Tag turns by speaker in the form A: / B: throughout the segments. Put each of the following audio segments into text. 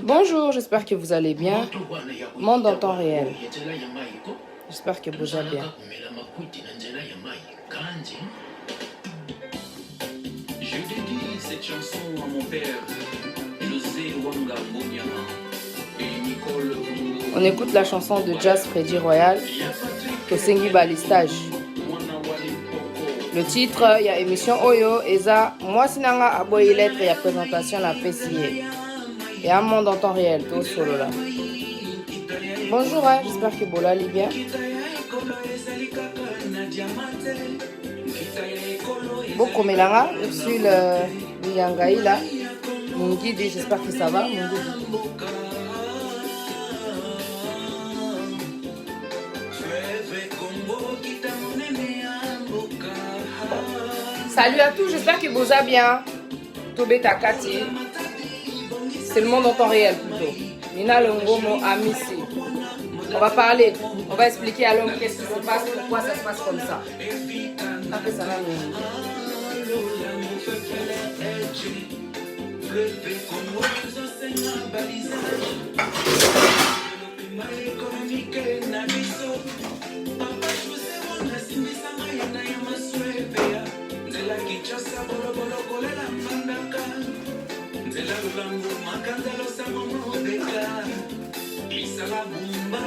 A: Bonjour, j'espère que vous allez bien. Monde en temps réel. J'espère que vous allez bien.
B: Je dédie cette chanson à mon père, José Wanga Mbonyama et Nicole Congo.
A: On écoute la chanson de Jazz Freddy Royal, Tosengi Balistage. Le titre, il y a émission Oyo, Eza, moi sinanga aboye lettre, il y a présentation la PCA. Et un monde en temps réel, tout solo là. Bonjour, j'espère que Bola allez bien. Beaucoup Melanga, je suis le Nyangaï là. Mon guide, j'espère que ça va. Mon guide. Salut à tous, j'espère que vous allez bien. Tobé Takati. C'est le monde en temps réel plutôt. Nina Longomo Amissi. On va parler, on va expliquer à l'homme qu'est-ce qui se passe, pourquoi ça se passe comme ça. Après ça va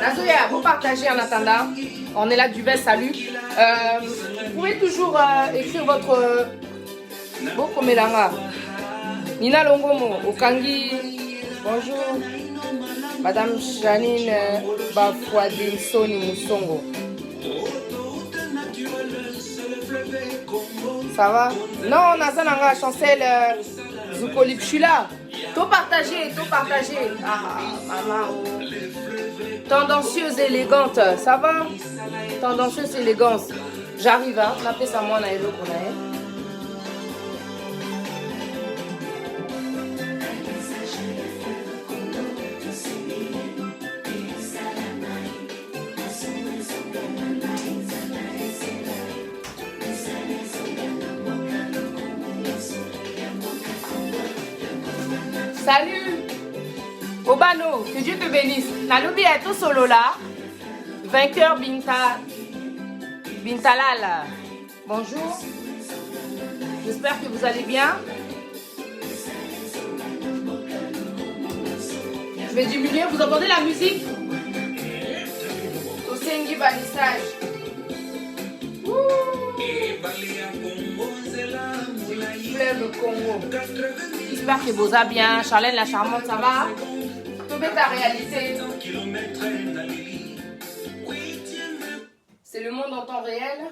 A: Nazoya, vous partagez en attendant. On est là du bel salut. Vous pouvez toujours écrire votre Boko Melanga. Nina Longomo, Okangi. Bonjour. Madame Janine Bafouadine Soni Moussongo. Ça va? Non, Nazananga, Chancel Zoukolip, je suis là. Tout partagé, tout partagé. Ah, maman. Tendancieuse, élégante, ça va? Tendancieuse, élégance. J'arrive, hein? On appelle ça moi, on a élo qu'on a. Salut Obano, que Dieu te bénisse. Nalobi est tout solo là. Vainqueur Bintalal. Bonjour. J'espère que vous allez bien. Je vais diminuer. Vous entendez la musique? Tosengi Balistage. Fleuve Congo. J'espère que vous allez bien. Charlène la charmante, ça va? Tobé ta réalité. C'est le monde en temps réel.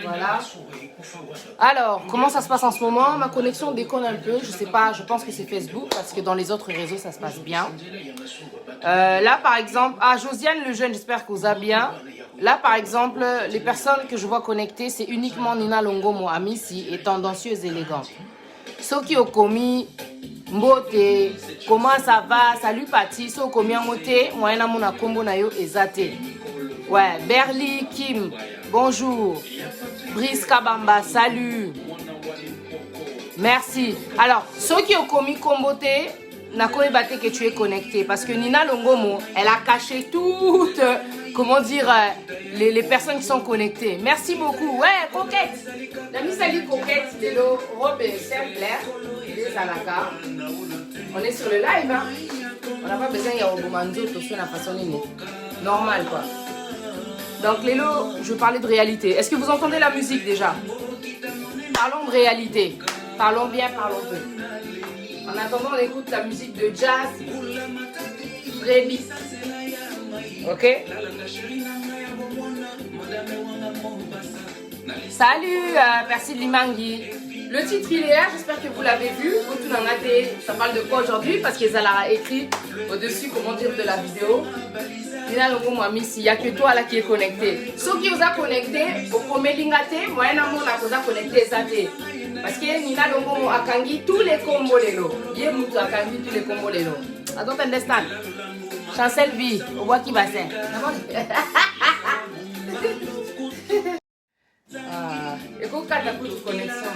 A: Voilà. Alors, comment ça se passe en ce moment? Ma connexion déconne un peu. Je sais pas, je pense que c'est Facebook parce que dans les autres réseaux, ça se passe bien. Là, par exemple, Josiane le jeune, j'espère que vous allez bien. Là, par exemple, les personnes que je vois connectées, c'est uniquement Nina Longomo Amissi et tendancieuse élégante. Soki Okomi, Mbote, comment ça va? Salut Pati, Soki Okomi Mbote, moi na mona kombo na yo ezate. Ouais, Berly Kim, bonjour. Brice Kabamba, salut. Merci. Alors, Soki Okomi Kombote, Nakoe Bate que tu es connecté parce que Nina Longomo, elle a caché toutes, comment dire, les personnes qui sont connectées. Merci beaucoup. Ouais, Coquette. La mise à l'île Coquette, c'est le robe simple, des alaka. On est sur le live, hein. On n'a pas besoin de Robomanzo, tout ça, la façon normale, quoi. Donc, Lélo, je parlais de réalité. Est-ce que vous entendez la musique déjà? Parlons de réalité. Parlons bien, parlons peu. En attendant, on écoute la musique de Jazz Freddy. Ok? Salut, merci de Limangui. Le titre, il est là, j'espère que vous l'avez vu. Ça parle de quoi aujourd'hui? Parce qu'ils a écrit au-dessus, comment dire, de la vidéo. Nina Longomo Amissi, il n'y a que toi là qui est connecté. Ceux qui vous a connecté, au premier lingate, moi, je vous a connecté ça. Parce que Nina Longomo a kangi tous les combos de l'eau. Il y a Akangi tous les combos de l'eau. I don't understand. Chancel vie, au bois qui bassin. Écoute, quand tu as plus de connexion.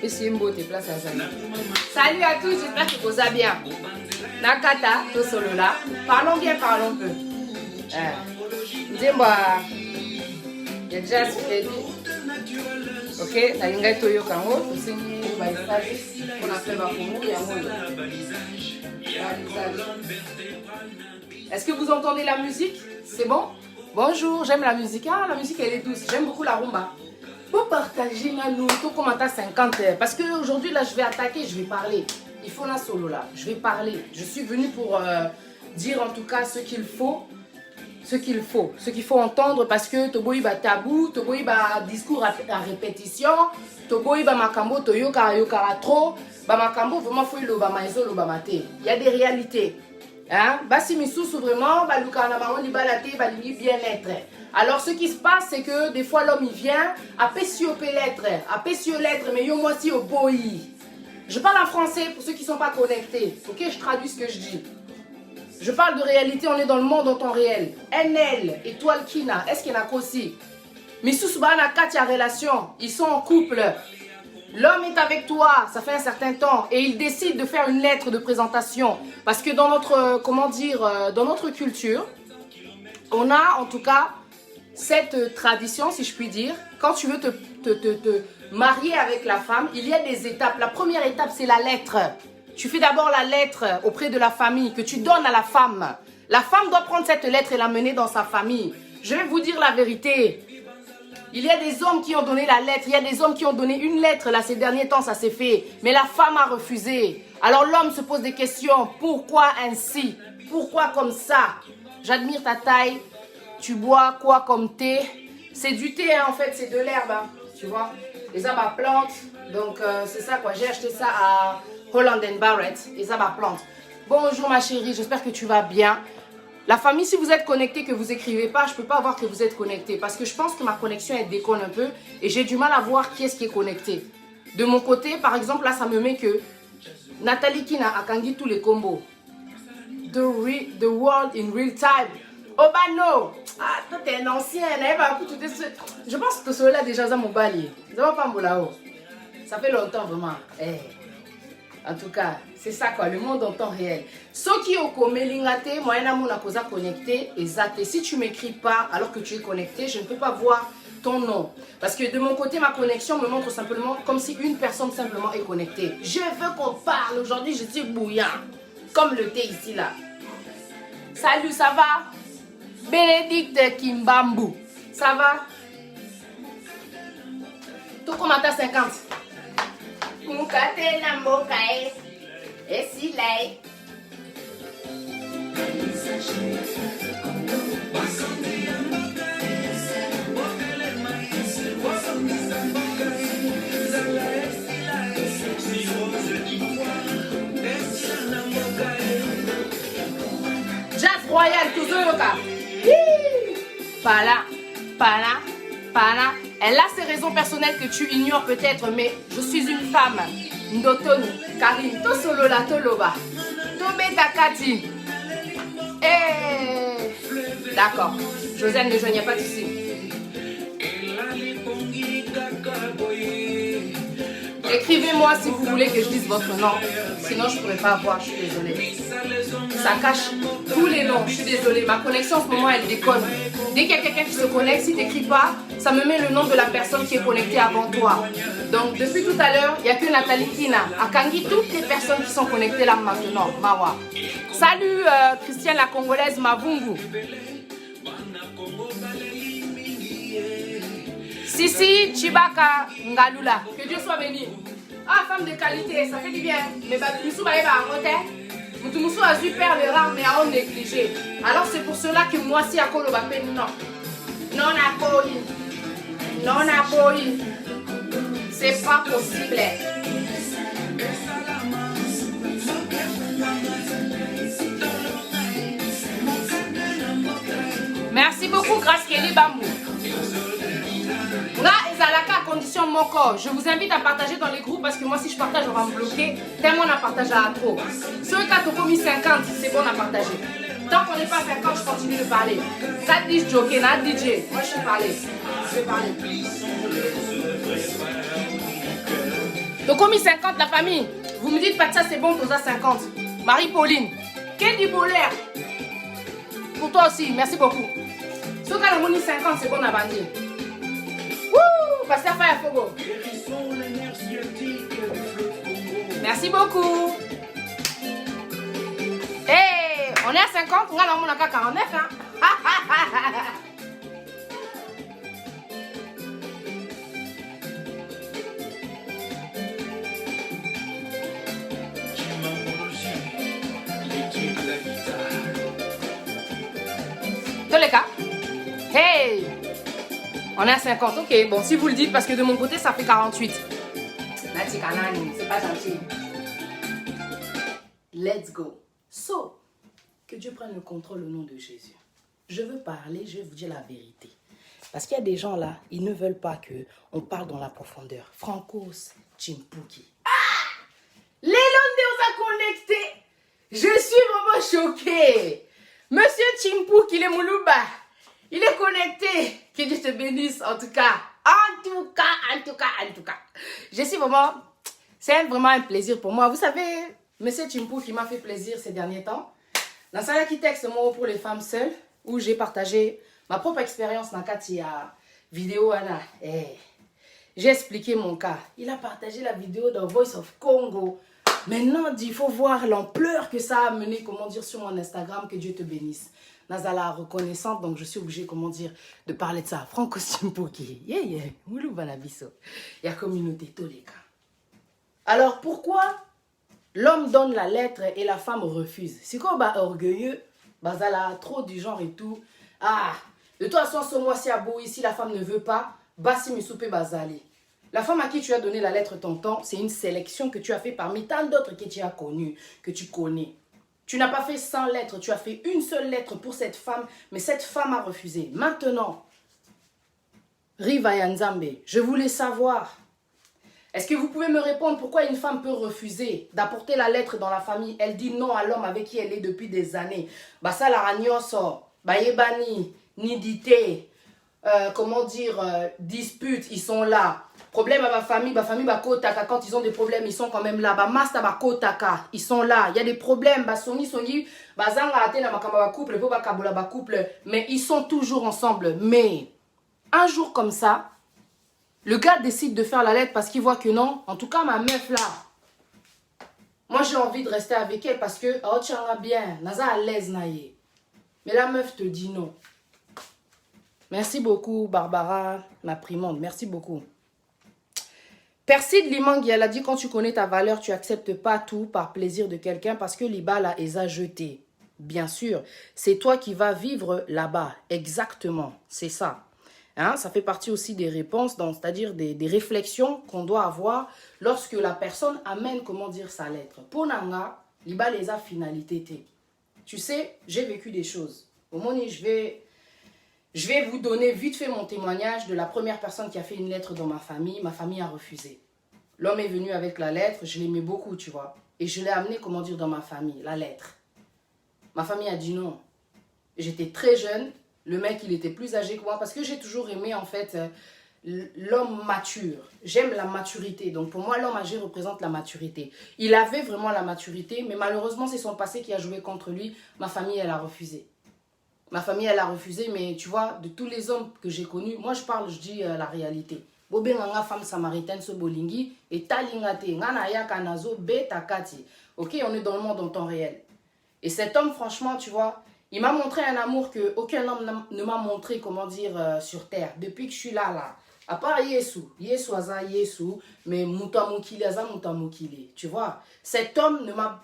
A: Et c'est une beauté, place à ça. Salut à tous, j'espère que vous allez bien. Nakata, tout solo là. Parlons bien, parlons peu. Dis-moi, il y a déjà ce ok, la linga toyo kango, tu sais, on a fait ma promo et Est-ce que vous entendez la musique? C'est bon? Bonjour, j'aime la musique. Ah, la musique elle est douce. J'aime beaucoup la rumba. Faut partager nous, tout comme à 50 parce qu'aujourd'hui là je vais attaquer, je vais parler. Il faut la solo là, je vais parler. Je suis venue pour dire en tout cas ce qu'il faut. Ce qu'il faut entendre parce que toboyi ba tabou, toboyi ba discours à répétition, toboyi ba makambo toyoka trop, ba makambo vraiment faut lo ba maizo lo ba maté. Il y a des réalités. Hein? Basi misusu vraiment ba lukana ma oni balate ba lingi bien-être. Alors ce qui se passe c'est que des fois l'homme il vient à pesio l'être, mais yo moi si au boyi. Je parle en français pour ceux qui sont pas connectés. OK, je traduis ce que je dis. Je parle de réalité, on est dans le monde en temps réel. NL, étoile Kina, est-ce qu'il y en a aussi? Misusuba Katia relation, ils sont en couple. L'homme est avec toi, ça fait un certain temps, et il décide de faire une lettre de présentation. Parce que dans notre, dans notre culture, on a en tout cas cette tradition, si je puis dire. Quand tu veux te marier avec la femme, il y a des étapes. La première étape, c'est la lettre. Tu fais d'abord la lettre auprès de la famille que tu donnes à la femme. La femme doit prendre cette lettre et l'amener dans sa famille. Je vais vous dire la vérité. Il y a des hommes qui ont donné la lettre. Il y a des hommes qui ont donné une lettre. Là, ces derniers temps, ça s'est fait. Mais la femme a refusé. Alors l'homme se pose des questions. Pourquoi ainsi? Pourquoi comme ça? J'admire ta taille. Tu bois quoi comme thé? C'est du thé, hein, en fait. C'est de l'herbe. Hein, tu vois? Les arbres à plantes. Donc, c'est ça, quoi. J'ai acheté ça à Holland & Barrett, et ça ma plante. Bonjour ma chérie, j'espère que tu vas bien. La famille, si vous êtes connecté, que vous écrivez pas, je peux pas voir que vous êtes connecté parce que je pense que ma connexion elle déconne un peu et j'ai du mal à voir qui est-ce qui est connecté. De mon côté, par exemple, là ça me met que Nathalie Kina a kangi tous les combos. The world in real time. Oh bah non! Ah, toi t'es un ancien, je pense que celui-là déjà ça mon balier. Ça va pas me là-haut. Ça fait longtemps vraiment. En tout cas, c'est ça quoi, le monde en temps réel. Ceux qui ont comélingate, moi, je suis connecté, exact. Et si tu ne m'écris pas alors que tu es connecté, je ne peux pas voir ton nom. Parce que de mon côté, ma connexion me montre simplement comme si une personne simplement est connectée. Je veux qu'on parle. Aujourd'hui, je suis bouillant. Comme le thé ici, là. Salut, ça va? Bénédicte Kimbambu. Ça va? Tout comme à ta 50. Mukate na mokae esilai. Jazz Royal toujours yoka. Pana. Elle a ses raisons personnelles que tu ignores peut-être, mais je suis une femme. Ndotoni, Karine, to solo la toloba. Tobe takati. D'accord. Josiane ne joignait pas d'ici. Écrivez-moi si vous voulez que je dise votre nom. Sinon, je ne pourrais pas voir, je suis désolée. Ça cache tous les noms, je suis désolée. Ma connexion en ce moment, elle déconne. Dès qu'il y a quelqu'un qui se connecte, si tu n'écris pas, ça me met le nom de la personne qui est connectée avant toi. Donc, depuis tout à l'heure, il n'y a que Nathalie Kina. À Kangi, toutes les personnes qui sont connectées là maintenant. Mawa. Salut, Christiane la Congolaise Mavungu. Sissi Chibaka Ngalula. Que Dieu soit béni. Ah, femme de qualité, ça fait du bien. Mais Batumoussou va y avoir un côté. Batumoussou a super les rares, mais à on négligé. Alors c'est pour cela que moi, si à Kolo Bapé, non. Non à Koi. Non à Koi. C'est pas possible. Merci beaucoup, Grâce Kelly Bambou. Là, ils ont la condition mon corps. Je vous invite à partager dans les groupes parce que moi, si je partage, on va me bloquer. Tellement on a partagé à trop. Ceux qui ont mis 50, c'est bon à partager. Tant qu'on n'est pas 50, je continue de parler. Ça dit joker, n'a DJ. Moi, je vais parler. Je vais parler. Donc, on mis 50, la famille. Vous me dites pas que ça, c'est bon pour ça, 50. Marie-Pauline. Quel du bonheur. Pour toi aussi, merci beaucoup. Ceux qui ont mis 50, c'est bon à bandir. Wouh, Pasteur Faya Fogo. Merci beaucoup. Hey, on est à 50, on a 49. Hein? Tous les cas. Hey, on est à 50. Ok, bon, si vous le dites, parce que de mon côté, ça fait 48. Nati Kanani, c'est pas gentil. Let's go. So, que Dieu prenne le contrôle au nom de Jésus. Je veux parler, je vais vous dire la vérité. Parce qu'il y a des gens là, ils ne veulent pas qu'on parle dans la profondeur. Francos Chimpuki. Ah! Les Londés ont connecté. Je suis vraiment choquée. Monsieur Chimpuki, il est Moulouba. Il est connecté. Que Dieu te bénisse en tout cas. En tout cas. Je suis vraiment... C'est vraiment un plaisir pour moi. Vous savez, Monsieur Chimpuki m'a fait plaisir ces derniers temps. Dans ça, qui texte mot pour les femmes seules, où j'ai partagé ma propre expérience dans la vidéo. J'ai expliqué mon cas. Il a partagé la vidéo dans Voice of Congo. Maintenant, il faut voir l'ampleur que ça a amené, comment dire, sur mon Instagram. Que Dieu te bénisse. Nazala reconnaissante, donc je suis obligée, comment dire, de parler de ça. Franco Simpoki. Moulou Banabiso. Il y a communauté, tous les cas. Alors, pourquoi l'homme donne la lettre et la femme refuse? C'est quoi, orgueilleux, bazala, trop du genre et tout. Ah, de toute façon, ce mois-ci à Boui, si la femme ne veut pas, basi misoupe bazali. La femme à qui tu as donné la lettre tonton, c'est une sélection que tu as fait parmi tant d'autres que tu as connues, que tu connais. Tu n'as pas fait 100 lettres, tu as fait une seule lettre pour cette femme, mais cette femme a refusé. Maintenant, Riva Yanzambe, je voulais savoir, est-ce que vous pouvez me répondre pourquoi une femme peut refuser d'apporter la lettre dans la famille? Elle dit non à l'homme avec qui elle est depuis des années. Basa la ranyoso, bayebani, nidité, comment dire, dispute, ils sont là. Problème à ma famille bakotaka, quand ils ont des problèmes, ils sont quand même là. Master bakotaka, ils sont là. Il y a des problèmes, songi, bazanga atena makamba couple, po bakabola couple, mais ils sont toujours ensemble. Mais un jour comme ça, le gars décide de faire la lettre parce qu'il voit que non. En tout cas, ma meuf là, moi j'ai envie de rester avec elle parce que oh tu en bien, naza à l'aise naïe. Mais la meuf te dit non. Merci beaucoup Barbara, ma primonde, merci beaucoup. Perside Limangi, elle a dit quand tu connais ta valeur, tu acceptes pas tout par plaisir de quelqu'un parce que l'Iba là est à jeter. Bien sûr, c'est toi qui vas vivre là-bas. Exactement, c'est ça. Hein, ça fait partie aussi des réponses, c'est-à-dire des réflexions qu'on doit avoir lorsque la personne amène, comment dire, sa lettre. Pour Nanga, l'Iba les a finalité. Tu sais, j'ai vécu des choses. Au moment où je vais vous donner vite fait mon témoignage de la première personne qui a fait une lettre dans ma famille. Ma famille a refusé. L'homme est venu avec la lettre, je l'aimais beaucoup, tu vois. Et je l'ai amené, comment dire, dans ma famille, la lettre. Ma famille a dit non. J'étais très jeune. Le mec, il était plus âgé que moi parce que j'ai toujours aimé, en fait, l'homme mature. J'aime la maturité. Donc, pour moi, l'homme âgé représente la maturité. Il avait vraiment la maturité, mais malheureusement, c'est son passé qui a joué contre lui. Ma famille, elle a refusé. Ma famille, elle a refusé, mais tu vois, de tous les hommes que j'ai connus, moi, je dis la réalité. Bobé nga femme samaritaine so bolingi et talingate ngana ya kanazo beta kati. OK, on est dans le monde en temps réel. Et cet homme, franchement, tu vois, il m'a montré un amour que aucun homme ne m'a montré, comment dire, sur terre. Depuis que je suis là. À part Yesu aza Yesu, mais mutamukili aza mutamukili. Tu vois, cet homme ne m'a...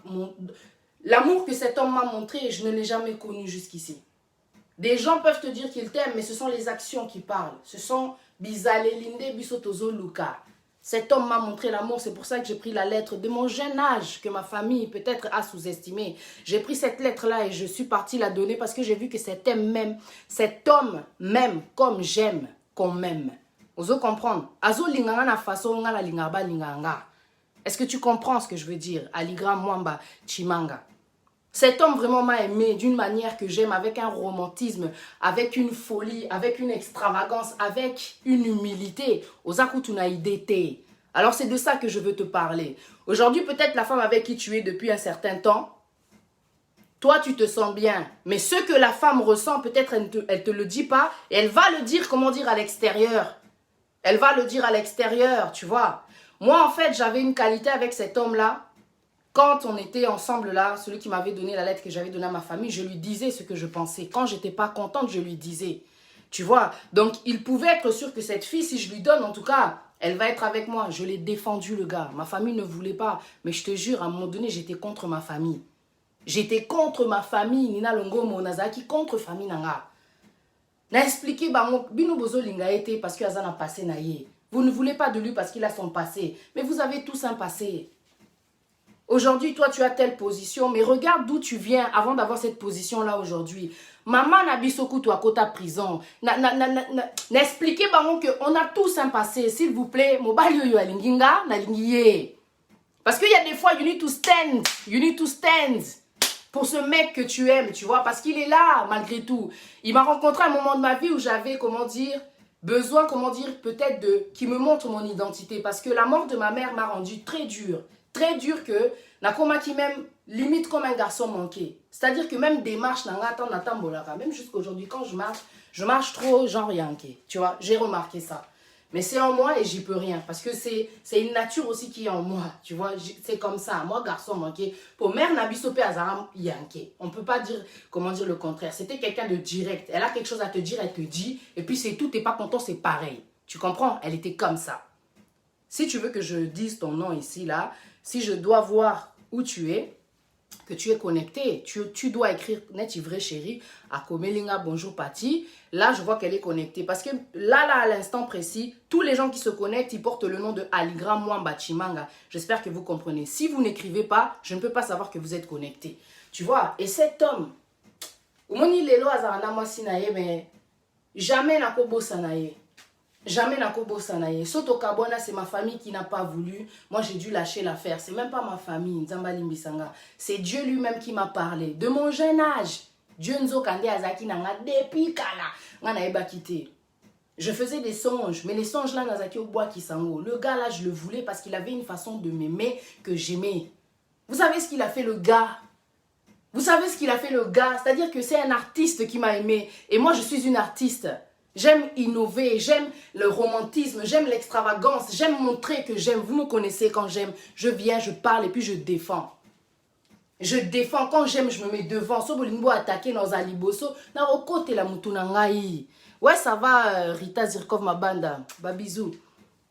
A: L'amour que cet homme m'a montré, je ne l'ai jamais connu jusqu'ici. Des gens peuvent te dire qu'ils t'aiment, mais ce sont les actions qui parlent. Ce sont Bizale Linde Bisotozo Luka. Cet homme m'a montré l'amour, c'est pour ça que j'ai pris la lettre de mon jeune âge, que ma famille peut-être a sous-estimé. J'ai pris cette lettre-là et je suis partie la donner parce que j'ai vu que cet homme m'aime comme j'aime qu'on m'aime. Ozo comprendre. Azo linganga na façon nga la lingaba linganga. Est-ce que tu comprends ce que je veux dire? Aligra Mwamba Chimanga. Cet homme vraiment m'a aimé d'une manière que j'aime, avec un romantisme, avec une folie, avec une extravagance, avec une humilité. Ozaku tunaïdete. Alors c'est de ça que je veux te parler. Aujourd'hui, peut-être la femme avec qui tu es depuis un certain temps, toi tu te sens bien. Mais ce que la femme ressent, peut-être elle te le dit pas. Et elle va le dire, comment dire, à l'extérieur. Elle va le dire à l'extérieur, tu vois. Moi, en fait, j'avais une qualité avec cet homme-là. Quand on était ensemble là, celui qui m'avait donné la lettre que j'avais donnée à ma famille, je lui disais ce que je pensais. Quand j'étais pas contente, je lui disais. Tu vois, donc il pouvait être sûr que cette fille, si je lui donne, en tout cas, elle va être avec moi. Je l'ai défendu, le gars. Ma famille ne voulait pas. Mais je te jure, à un moment donné, j'étais contre ma famille. J'étais contre ma famille. Nina Longomo, Nazaki, contre famille Nanga. N'a expliqué, Bino Bozo Linga était parce que Azana passé naïe. Vous ne voulez pas de lui parce qu'il a son passé. Mais vous avez tous un passé. Aujourd'hui, toi, tu as telle position, mais regarde d'où tu viens avant d'avoir cette position-là aujourd'hui. Maman n'a bisoku toi kota prison. N'expliquez pas qu'on a tous un passé. S'il vous plaît, mobile yo alinginga na lingiye. Parce qu'il y a des fois, you need to stand. You need to stand. Pour ce mec que tu aimes, tu vois, parce qu'il est là, malgré tout. Il m'a rencontré à un moment de ma vie où j'avais, comment dire, besoin, comment dire, peut-être de qu'il me montre mon identité. Parce que la mort de ma mère m'a rendu très dur. Très dur que Nakoma qui même limite comme un garçon manqué. C'est-à-dire que même démarche, même jusqu'à aujourd'hui, quand je marche trop genre yanké. Tu vois, j'ai remarqué ça. Mais c'est en moi et j'y peux rien. Parce que c'est une nature aussi qui est en moi. Tu vois, c'est comme ça. Moi, garçon manqué. Pour mère Nabisopé Azaram yanké. On ne peut pas dire, comment dire le contraire. C'était quelqu'un de direct. Elle a quelque chose à te dire, elle te dit. Et puis c'est tout, t'es pas content, c'est pareil. Tu comprends? Elle était comme ça. Si tu veux que je dise ton nom ici, là, si je dois voir où tu es, que tu es connecté, tu dois écrire net vrai chéri à Komelinga bonjour Pati. Là, je vois qu'elle est connectée. Parce que là, à l'instant précis, tous les gens qui se connectent, ils portent le nom de Aligra Mwamba Chimanga. J'espère que vous comprenez. Si vous n'écrivez pas, je ne peux pas savoir que vous êtes connecté. Tu vois, et cet homme, Umoni Lelo Azarana Mwasinaye, mais jamais n'a kobo sanaye. Jamais n'a kobo sanaye. Soto Kabona, c'est ma famille qui n'a pas voulu. Moi, j'ai dû lâcher l'affaire. C'est même pas ma famille, Nzambali Mbisanga. C'est Dieu lui-même qui m'a parlé. De mon jeune âge, Dieu Nzo Kande Azaki Nanga depuis Kala. Ngana eba quitté. Je faisais des songes, mais les songes là, Nazaki au bois qui s'en le gars là, je le voulais parce qu'il avait une façon de m'aimer que j'aimais. Vous savez ce qu'il a fait le gars? Vous savez ce qu'il a fait le gars? C'est-à-dire que c'est un artiste qui m'a aimé. Et moi, je suis une artiste. J'aime innover, j'aime le romantisme, j'aime l'extravagance, j'aime montrer que j'aime. Vous me connaissez quand j'aime. Je viens, je parle et puis je défends. Je défends. Quand j'aime, je me mets devant. So bolingo attaquer dans Aliboso. Na okote la mutunangai. Ouais, ça va, Rita Zirkov Mabanda. Babizou.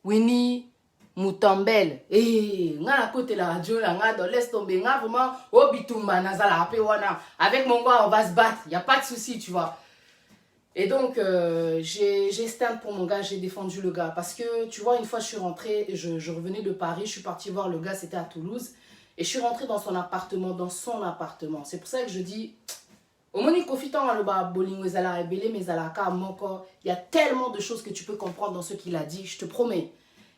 A: Winnie Moutambel. Eh, nga na côté la radio, nga dans laisse tomber. Nga vraiment, oh bitumba, nazala ape wana. Avec mon gars, on va se battre. Il n'y a pas de souci, tu vois. Et donc, j'ai stand pour mon gars, j'ai défendu le gars. Parce que, tu vois, une fois, je suis rentrée, je revenais de Paris, je suis partie voir le gars, c'était à Toulouse. Et je suis rentrée dans son appartement, C'est pour ça que je dis, au moins, il y a tellement de choses que tu peux comprendre dans ce qu'il a dit, je te promets.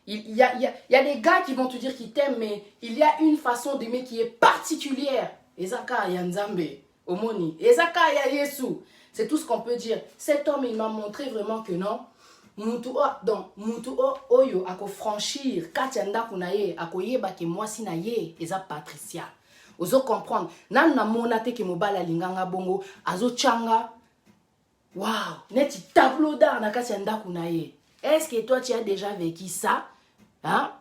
A: Il y a des gars qui vont te dire qu'ils t'aiment, mais il y a une façon d'aimer qui est particulière. Ezaka Yanzambe, Omoni, Ezaka Yayesu. C'est tout ce qu'on peut dire. Cet homme, il m'a montré vraiment que non. Mutu oyo ako franchir katianda kunaye ako yeba ke mwasi na ye eza Patricia. Ozo comprendre. Nan na monate ke mobala linganga bongo azo changa. Wow, neti tableau d'art na katianda kunaye. Est-ce que toi tu as déjà vécu ça? Hein?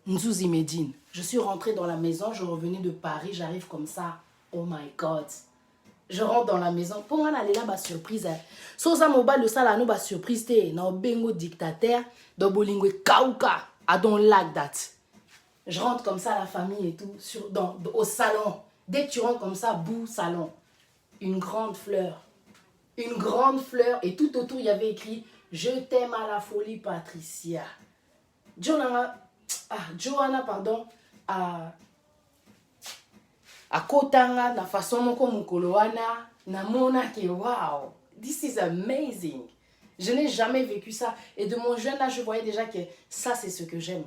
A: Nzouzi Medine. Je suis rentrée dans la maison, je revenais de Paris, j'arrive comme ça. Oh my God. Je rentre dans la maison. Pour moi, aller là, surprise. Sosa mobile le sala no ba surprise te. Na bengo dictateur. Do bolingo kauka. I don't like that. Je rentre comme ça, la famille et tout, au salon. Dès que tu rentres comme ça, bout, salon. Une grande fleur. Une grande fleur. Et tout autour, il y avait écrit « Je t'aime à la folie, Patricia ». Joanna, pardon, à Kotanga, na façon moko mukolo wana, na mona ke wow, this is amazing. Je n'ai jamais vécu ça. Et de mon jeune âge, je voyais déjà que ça, c'est ce que j'aime.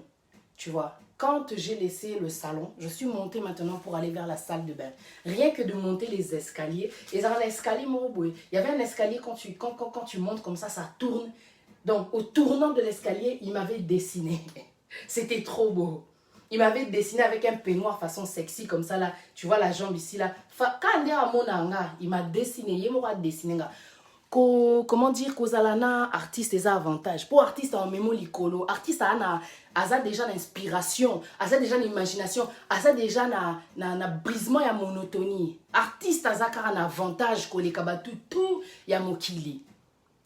A: Tu vois, quand j'ai laissé le salon, je suis montée maintenant pour aller vers la salle de bain. Rien que de monter les escaliers. Et dans l'escalier, il y avait un escalier, quand tu montes comme ça tourne. Donc, au tournant de l'escalier, il m'avait dessiné. C'était trop beau. Il m'avait dessiné avec un peignoir façon sexy comme ça là. Tu vois la jambe ici là. Il m'a dessiné. Il m'a dessiné. Comment dire qu'aux artistes des avantages pour artiste en mémo licolo artiste a déjà l'inspiration a déjà l'imagination a déjà na brisement ya monotonie artiste a un avantage ko les kabatu tout ya mokili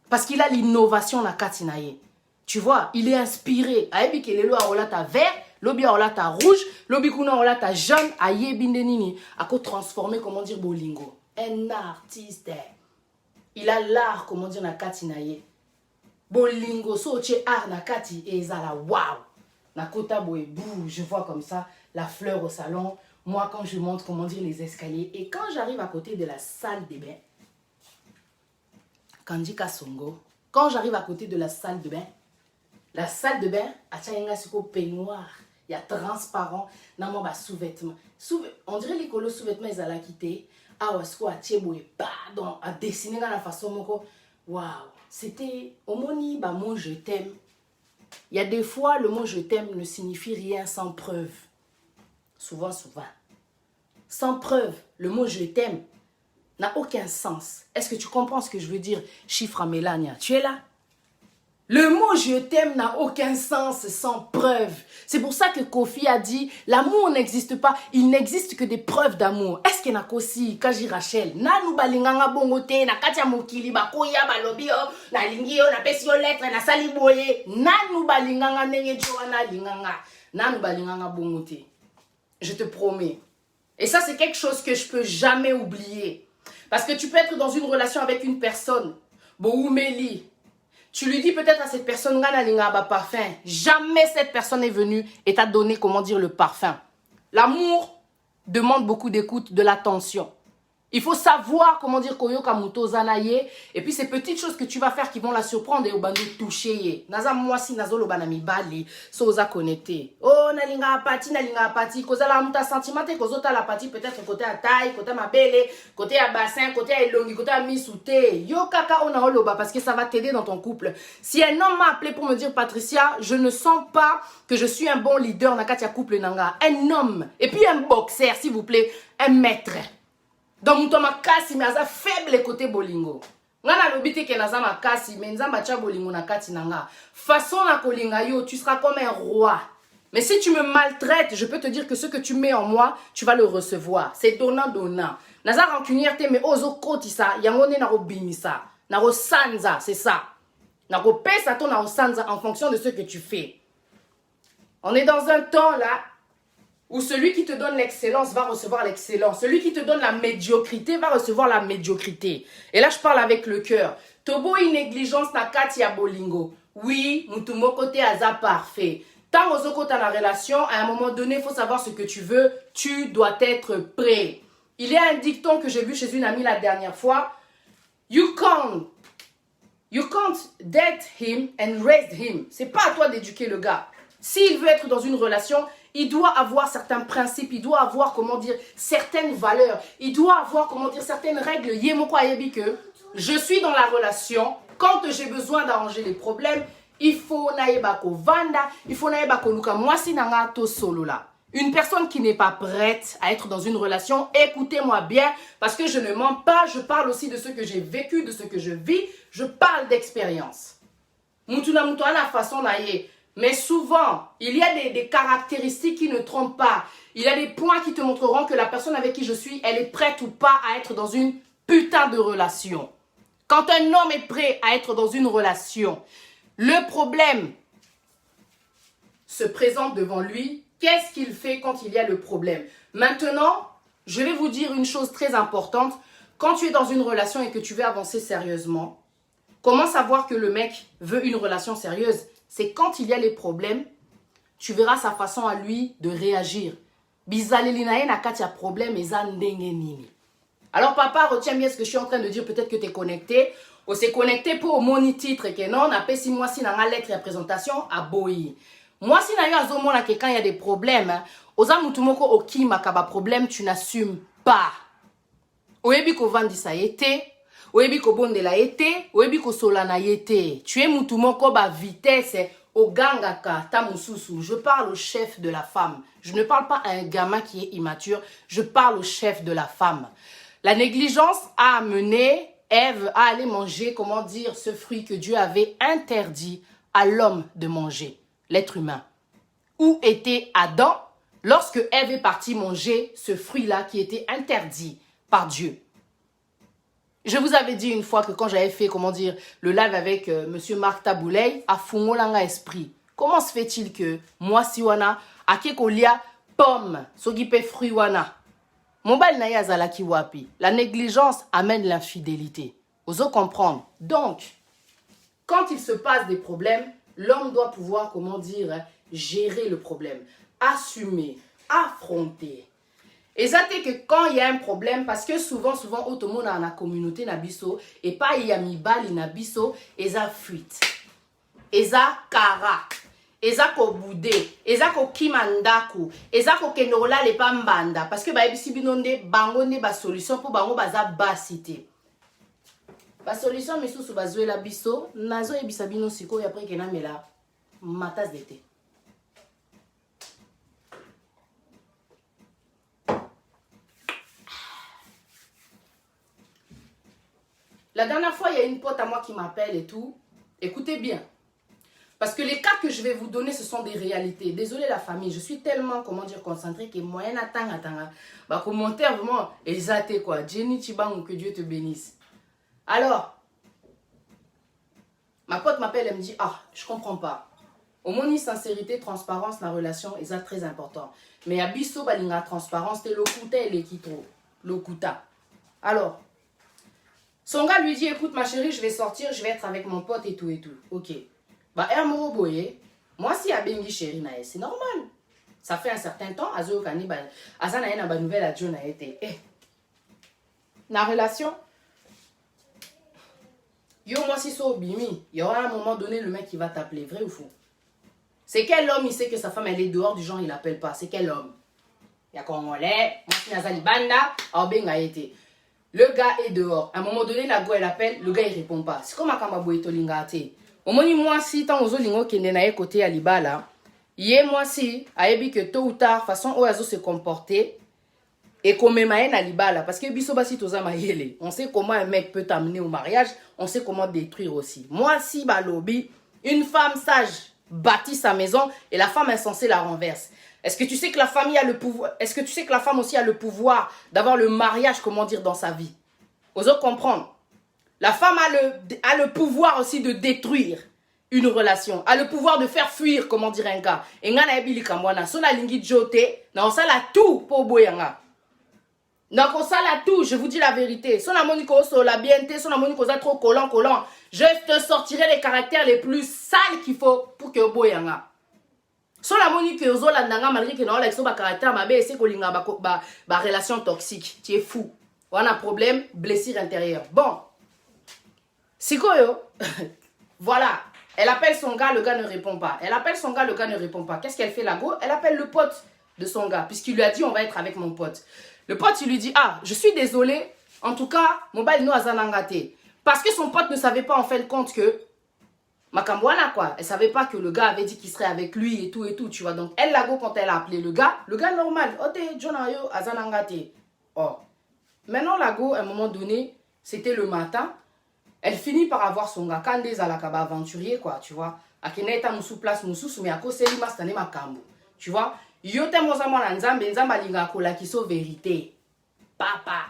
A: parce qu'il a l'innovation na katinaye tu vois il est inspiré ayebi ke lelo aolata vert lobi aolata rouge lobi kuna aolata jaune ayebi ndenini ako transformer comment dire bolingo un artiste. Il a l'art, comment dire, na kati na ye. Bolingo, so tche art na kati, et ezala, waouh. Na kota boe, bouh, je vois comme ça, la fleur au salon. Moi, quand je monte, comment dire, les escaliers. Et quand j'arrive à côté de la salle de bain, Kandika Songo, quand j'arrive à côté de la salle de bain, a tchayenga siko peignoir, il y a transparent, na mo ba sous-vêtements. On dirait les colos sous-vêtements, ils allaient quitter. Ah, pardon, à dessiner dans la façon moko. Waouh, c'était au moni ba mot je t'aime. Il y a des fois le mot je t'aime ne signifie rien sans preuve. Souvent. Sans preuve, le mot je t'aime n'a aucun sens. Est-ce que tu comprends ce que je veux dire, chiffre à Mélania? Tu es là? Le mot je t'aime n'a aucun sens sans preuve. C'est pour ça que Kofi a dit l'amour n'existe pas, il n'existe que des preuves d'amour. Est-ce qu'il y en a aussi Kaji Rachel na nou balinganga bongote na katia mokili bakoya balobi na lingi na pesi yo lettre na sali boye na nou balinganga ndenge joana linganga na nou balinganga bongote. Je te promets. Et ça c'est quelque chose que je peux jamais oublier. Parce que tu peux être dans une relation avec une personne, Boumeli. Tu lui dis peut-être à cette personne, parfum. Jamais cette personne est venue et t'a donné, comment dire, le parfum. L'amour demande beaucoup d'écoute, de l'attention. Il faut savoir, comment dire, koyoka muto zanaye. Et puis ces petites choses que tu vas faire qui vont la surprendre et au bandu toucher. Naza mwasi nazolo banami bali. Soza connecté. Oh, nalinga apati. Koza la muta sentimenté. Kozota la pati peut-être côté à taille, côté à ma belle, côté à bassin, côté à elongi, côté à misouté. Yo kaka ona holoba parce que ça va t'aider dans ton couple. Si un homme m'a appelé pour me dire Patricia, je ne sens pas que je suis un bon leader na katia couple nanga. Un homme. Et puis un boxeur, s'il vous plaît. Un maître. Donc, mouton makasi, mais aza faible côté bolingo. Ngana lobite ke naza makasi, mais nzamba cha bolingo na kati nanga. Façon na kolinga yo, tu seras comme un roi. Mais si tu me maltraites, je peux te dire que ce que tu mets en moi, tu vas le recevoir. C'est donnant. Naza rancunière te me ozo kotisa, yangone na robimisa, na rosanza, c'est ça. Na ropesa to na rosanza en fonction de ce que tu fais. On est dans un temps là où celui qui te donne l'excellence va recevoir l'excellence. Celui qui te donne la médiocrité va recevoir la médiocrité. Et là, je parle avec le cœur. Tobo une négligence na kati ya bolingo. Oui, mutumo kote aza parfait. Tant aux autres dans la relation, à un moment donné, il faut savoir ce que tu veux. Tu dois être prêt. Il y a un dicton que j'ai vu chez une amie la dernière fois. You can't date him and raise him. C'est pas à toi d'éduquer le gars. S'il veut être dans une relation, il doit avoir certains principes, il doit avoir, comment dire, certaines valeurs, il doit avoir, comment dire, certaines règles. Yemoko ayebi que je suis dans la relation, quand j'ai besoin d'arranger les problèmes, il faut naeba ko vanda, il faut naeba ko luka mwasi nanga to solo là. Une personne qui n'est pas prête à être dans une relation, écoutez-moi bien, parce que je ne mens pas, je parle aussi de ce que j'ai vécu, de ce que je vis, je parle d'expérience. Mutuna mutuana façon naye. Mais souvent, il y a des caractéristiques qui ne trompent pas. Il y a des points qui te montreront que la personne avec qui je suis, elle est prête ou pas à être dans une putain de relation. Quand un homme est prêt à être dans une relation, le problème se présente devant lui. Qu'est-ce qu'il fait quand il y a le problème? Maintenant, je vais vous dire une chose très importante. Quand tu es dans une relation et que tu veux avancer sérieusement, comment savoir que le mec veut une relation sérieuse? C'est quand il y a les problèmes, tu verras sa façon à lui de réagir. Bizalelinaye na katia problème et nini. Alors papa, retiens bien ce que je suis en train de dire, peut-être que tu es connecté. On s'est connecté pour mon titre que non, on appelle si moi si dans la lettre de présentation à Boyi. Moi si na yo azomona que quand il y a des problèmes, oza mutumoko oki makaba problème, tu n'assumes pas. Oyebi ko vandi sa yete, oyebi ko bonde la yete, oyebi ko solana yete. Tu es mutumoko ba vitesse au gangaka ta mususu. Je parle au chef de la femme. Je ne parle pas à un gamin qui est immature, je parle au chef de la femme. La négligence a amené Ève à aller manger, comment dire, ce fruit que Dieu avait interdit à l'homme de manger, l'être humain. Où était Adam lorsque Ève est partie manger ce fruit-là qui était interdit par Dieu? Je vous avais dit une fois que quand j'avais fait, comment dire, le live avec Monsieur Marc Taboulay, à Fungolanga Esprit, comment se fait-il que moi, si wana, à Kekolia, pomme, sogipe fruit wana, mobile na yazalaki wapi. La négligence amène l'infidélité. Oso comprendre. Donc, quand il se passe des problèmes, l'homme doit pouvoir, comment dire, gérer le problème, assumer, affronter. Et ça c'est que quand il y a un problème, parce que souvent, tout le monde dans la communauté nabiso, et pas il y a mibali nabiso, et ça fuite, et ça kara, et ça ko boudé, et ça ko kimandaku, et ça ko kenola le pambanda, parce que ba ebisi binonde bangonde ba solution pour bango baza basité. Ba solution misusu bazwe la biso, nazo ebisa bino siko et après kenamela matas d'été. La dernière fois, il y a une pote à moi qui m'appelle et tout. Écoutez bien. Parce que les cas que je vais vous donner, ce sont des réalités. Désolée la famille, je suis tellement, comment dire, concentrée que moyen attend. Bah, commentaire vraiment, exaté quoi. Jenny Chibang, que Dieu te bénisse. Alors, ma pote m'appelle, elle me dit, ah, je comprends pas. Au moins, sincérité, transparence, la relation, c'est très important. Mais à biso, la transparence, c'est le kuta et l'équitro. Le kuta. Alors, son gars lui dit, écoute ma chérie, je vais sortir, je vais être avec mon pote et tout et tout. Ok. Bah, Hermoro Boye, moi si a bengi chérie nae, c'est normal. Ça fait un certain temps, Azo Kani, Azana na ba nouvelle adjo na été. La relation, yo moi si so bimi, il y aura un moment donné le mec qui va t'appeler, vrai ou faux? C'est quel homme il sait que sa femme elle est dehors du genre il l'appelle pas? C'est quel homme? Il y a Congolais, moi si Nazali Banda, Abenga été. Le gars est dehors. À un moment donné, la go elle appelle, le gars il répond pas. C'est comme Akamba Boeto Lingate. Au moins, moi si tant aux lingo qui n'est pas côté à Libala, yé moi si, aébi que tôt ou tard, façon oazo se comporter et comme même à Libala. Parce que bisobasi toza maïele. On sait comment un mec peut t'amener au mariage, on sait comment détruire aussi. Moi si, balobi, une femme sage bâtit sa maison et la femme insensée la renverse. Est-ce que tu sais que la famille a le pouvoir? Est-ce que tu sais que la femme aussi a le pouvoir d'avoir le mariage, comment dire, dans sa vie? Aux autres comprendre. La femme a le pouvoir aussi de détruire une relation, a le pouvoir de faire fuir, comment dire, un gars. Et nga na ebili kamwana, so na lingi jote, na on sala tout pour boyanga. Donc on sala tout, je vous dis la vérité. So na moniko so la bienté, so na moniko za trop collant. Je te sortirai les caractères les plus sales qu'il faut pour que boyanga. So la monique ozo landanga malgré que non la so ba caractère mabe essayer ko linga ba relation toxique. Tu es fou. On a un problème, blessure intérieure. Bon. Sikoyo. Voilà. Elle appelle son gars, le gars ne répond pas. Elle appelle son gars, le gars ne répond pas. Qu'est-ce qu'elle fait là, go? Elle appelle le pote de son gars puisqu'il lui a dit on va être avec mon pote. Le pote il lui dit ah, je suis désolé. En tout cas, mobile no azanangate. Parce que son pote ne savait pas en fait compte que Makambwana quoi, elle savait pas que le gars avait dit qu'il serait avec lui et tout, tu vois. Donc elle lago quand elle a appelé le gars normal, ote jonayo azanangate. Oh. Maintenant lago à un moment donné, c'était le matin, elle finit par avoir son gars Kande Zalakaba aventurier quoi, tu vois. Akeneta musu place musu mais ako selima stane makambo. Tu vois? Yote mozamona nzambe linga kola kiso vérité. Papa.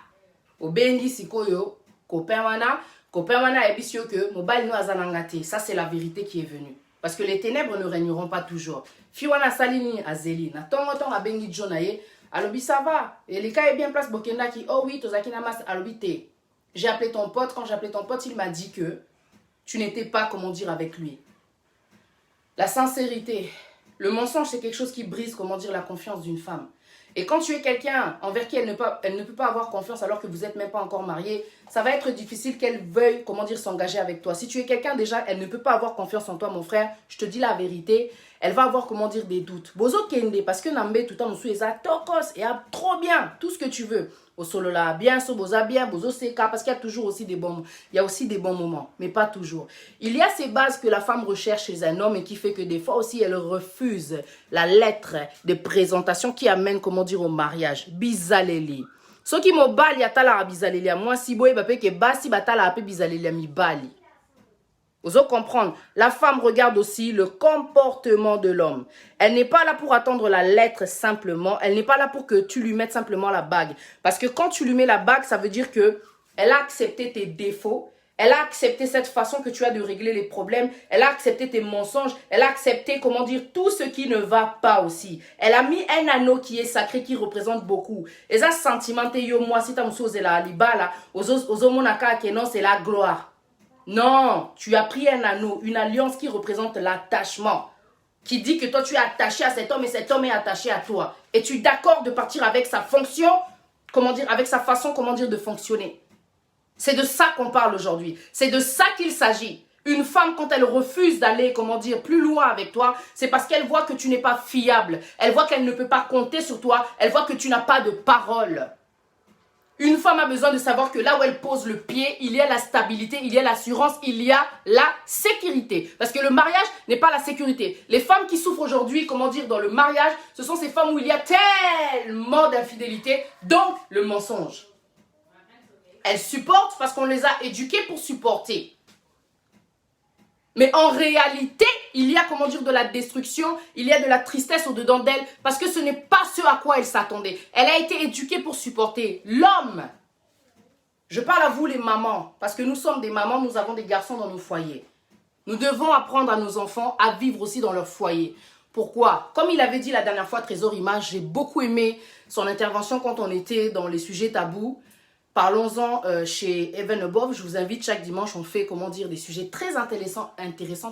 A: Obengi sikoyo copain wana et bien sûr que mobile no azanangate. Ça c'est la vérité qui est venue. Parce que les ténèbres ne régneront pas toujours. Fiwana salini azeli. Na tongo a bengi jonaye. Alobi ça va. Et les cas est bien place bokenda qui oh oui tozaki na mas alobi te. J'ai appelé ton pote. Quand j'ai appelé ton pote, il m'a dit que tu n'étais pas, comment dire, avec lui. La sincérité. Le mensonge, c'est quelque chose qui brise, comment dire, la confiance d'une femme. Et quand tu es quelqu'un envers qui elle ne peut pas avoir confiance alors que vous n'êtes même pas encore marié, ça va être difficile qu'elle veuille, comment dire, s'engager avec toi. Si tu es quelqu'un déjà, elle ne peut pas avoir confiance en toi, mon frère. Je te dis la vérité. Elle va avoir, comment dire, des doutes. Bozo kende, parce que Nambe, tout le temps, nous sommes tokos, et trop bien, tout ce que tu veux. Au solo là, bien, so boza bien, bozo seka, parce qu'il y a toujours aussi des bons, il y a aussi des bons moments, mais pas toujours. Il y a ces bases que la femme recherche chez un homme et qui fait que des fois aussi, elle refuse la lettre de présentation qui amène, comment dire, au mariage. Bizaleli. Ce qui mobali atala bizaleli, moi si boye bape ke basi batala ape bizaleli mi bali. Vous allez comprendre, la femme regarde aussi le comportement de l'homme. Elle n'est pas là pour attendre la lettre simplement. Elle n'est pas là pour que tu lui mettes simplement la bague. Parce que quand tu lui mets la bague, ça veut dire que elle a accepté tes défauts. Elle a accepté cette façon que tu as de régler les problèmes. Elle a accepté tes mensonges. Elle a accepté, comment dire, tout ce qui ne va pas aussi. Elle a mis un anneau qui est sacré, qui représente beaucoup. Et ça, sentiment, yo, moi, si tu as la libala, aux monaka, que non, c'est la gloire. Non, tu as pris un anneau, une alliance qui représente l'attachement. Qui dit que toi, tu es attaché à cet homme et cet homme est attaché à toi. Et tu es d'accord de partir avec sa fonction, comment dire, avec sa façon, comment dire, de fonctionner. C'est de ça qu'on parle aujourd'hui. C'est de ça qu'il s'agit. Une femme, quand elle refuse d'aller, comment dire, plus loin avec toi, c'est parce qu'elle voit que tu n'es pas fiable. Elle voit qu'elle ne peut pas compter sur toi. Elle voit que tu n'as pas de parole. Une femme a besoin de savoir que là où elle pose le pied, il y a la stabilité, il y a l'assurance, il y a la sécurité. Parce que le mariage n'est pas la sécurité. Les femmes qui souffrent aujourd'hui, comment dire, dans le mariage, ce sont ces femmes où il y a tellement d'infidélité, donc le mensonge. Elles supportent parce qu'on les a éduquées pour supporter. Mais en réalité, il y a, comment dire, de la destruction, il y a de la tristesse au-dedans d'elle, parce que ce n'est pas ce à quoi elle s'attendait. Elle a été éduquée pour supporter. L'homme, je parle à vous les mamans, parce que nous sommes des mamans, nous avons des garçons dans nos foyers. Nous devons apprendre à nos enfants à vivre aussi dans leur foyer. Pourquoi? Comme il avait dit la dernière fois, Trésor Image, j'ai beaucoup aimé son intervention quand on était dans les sujets tabous. Parlons-en chez Even Above. Je vous invite chaque dimanche, on fait, comment dire, des sujets très intéressants.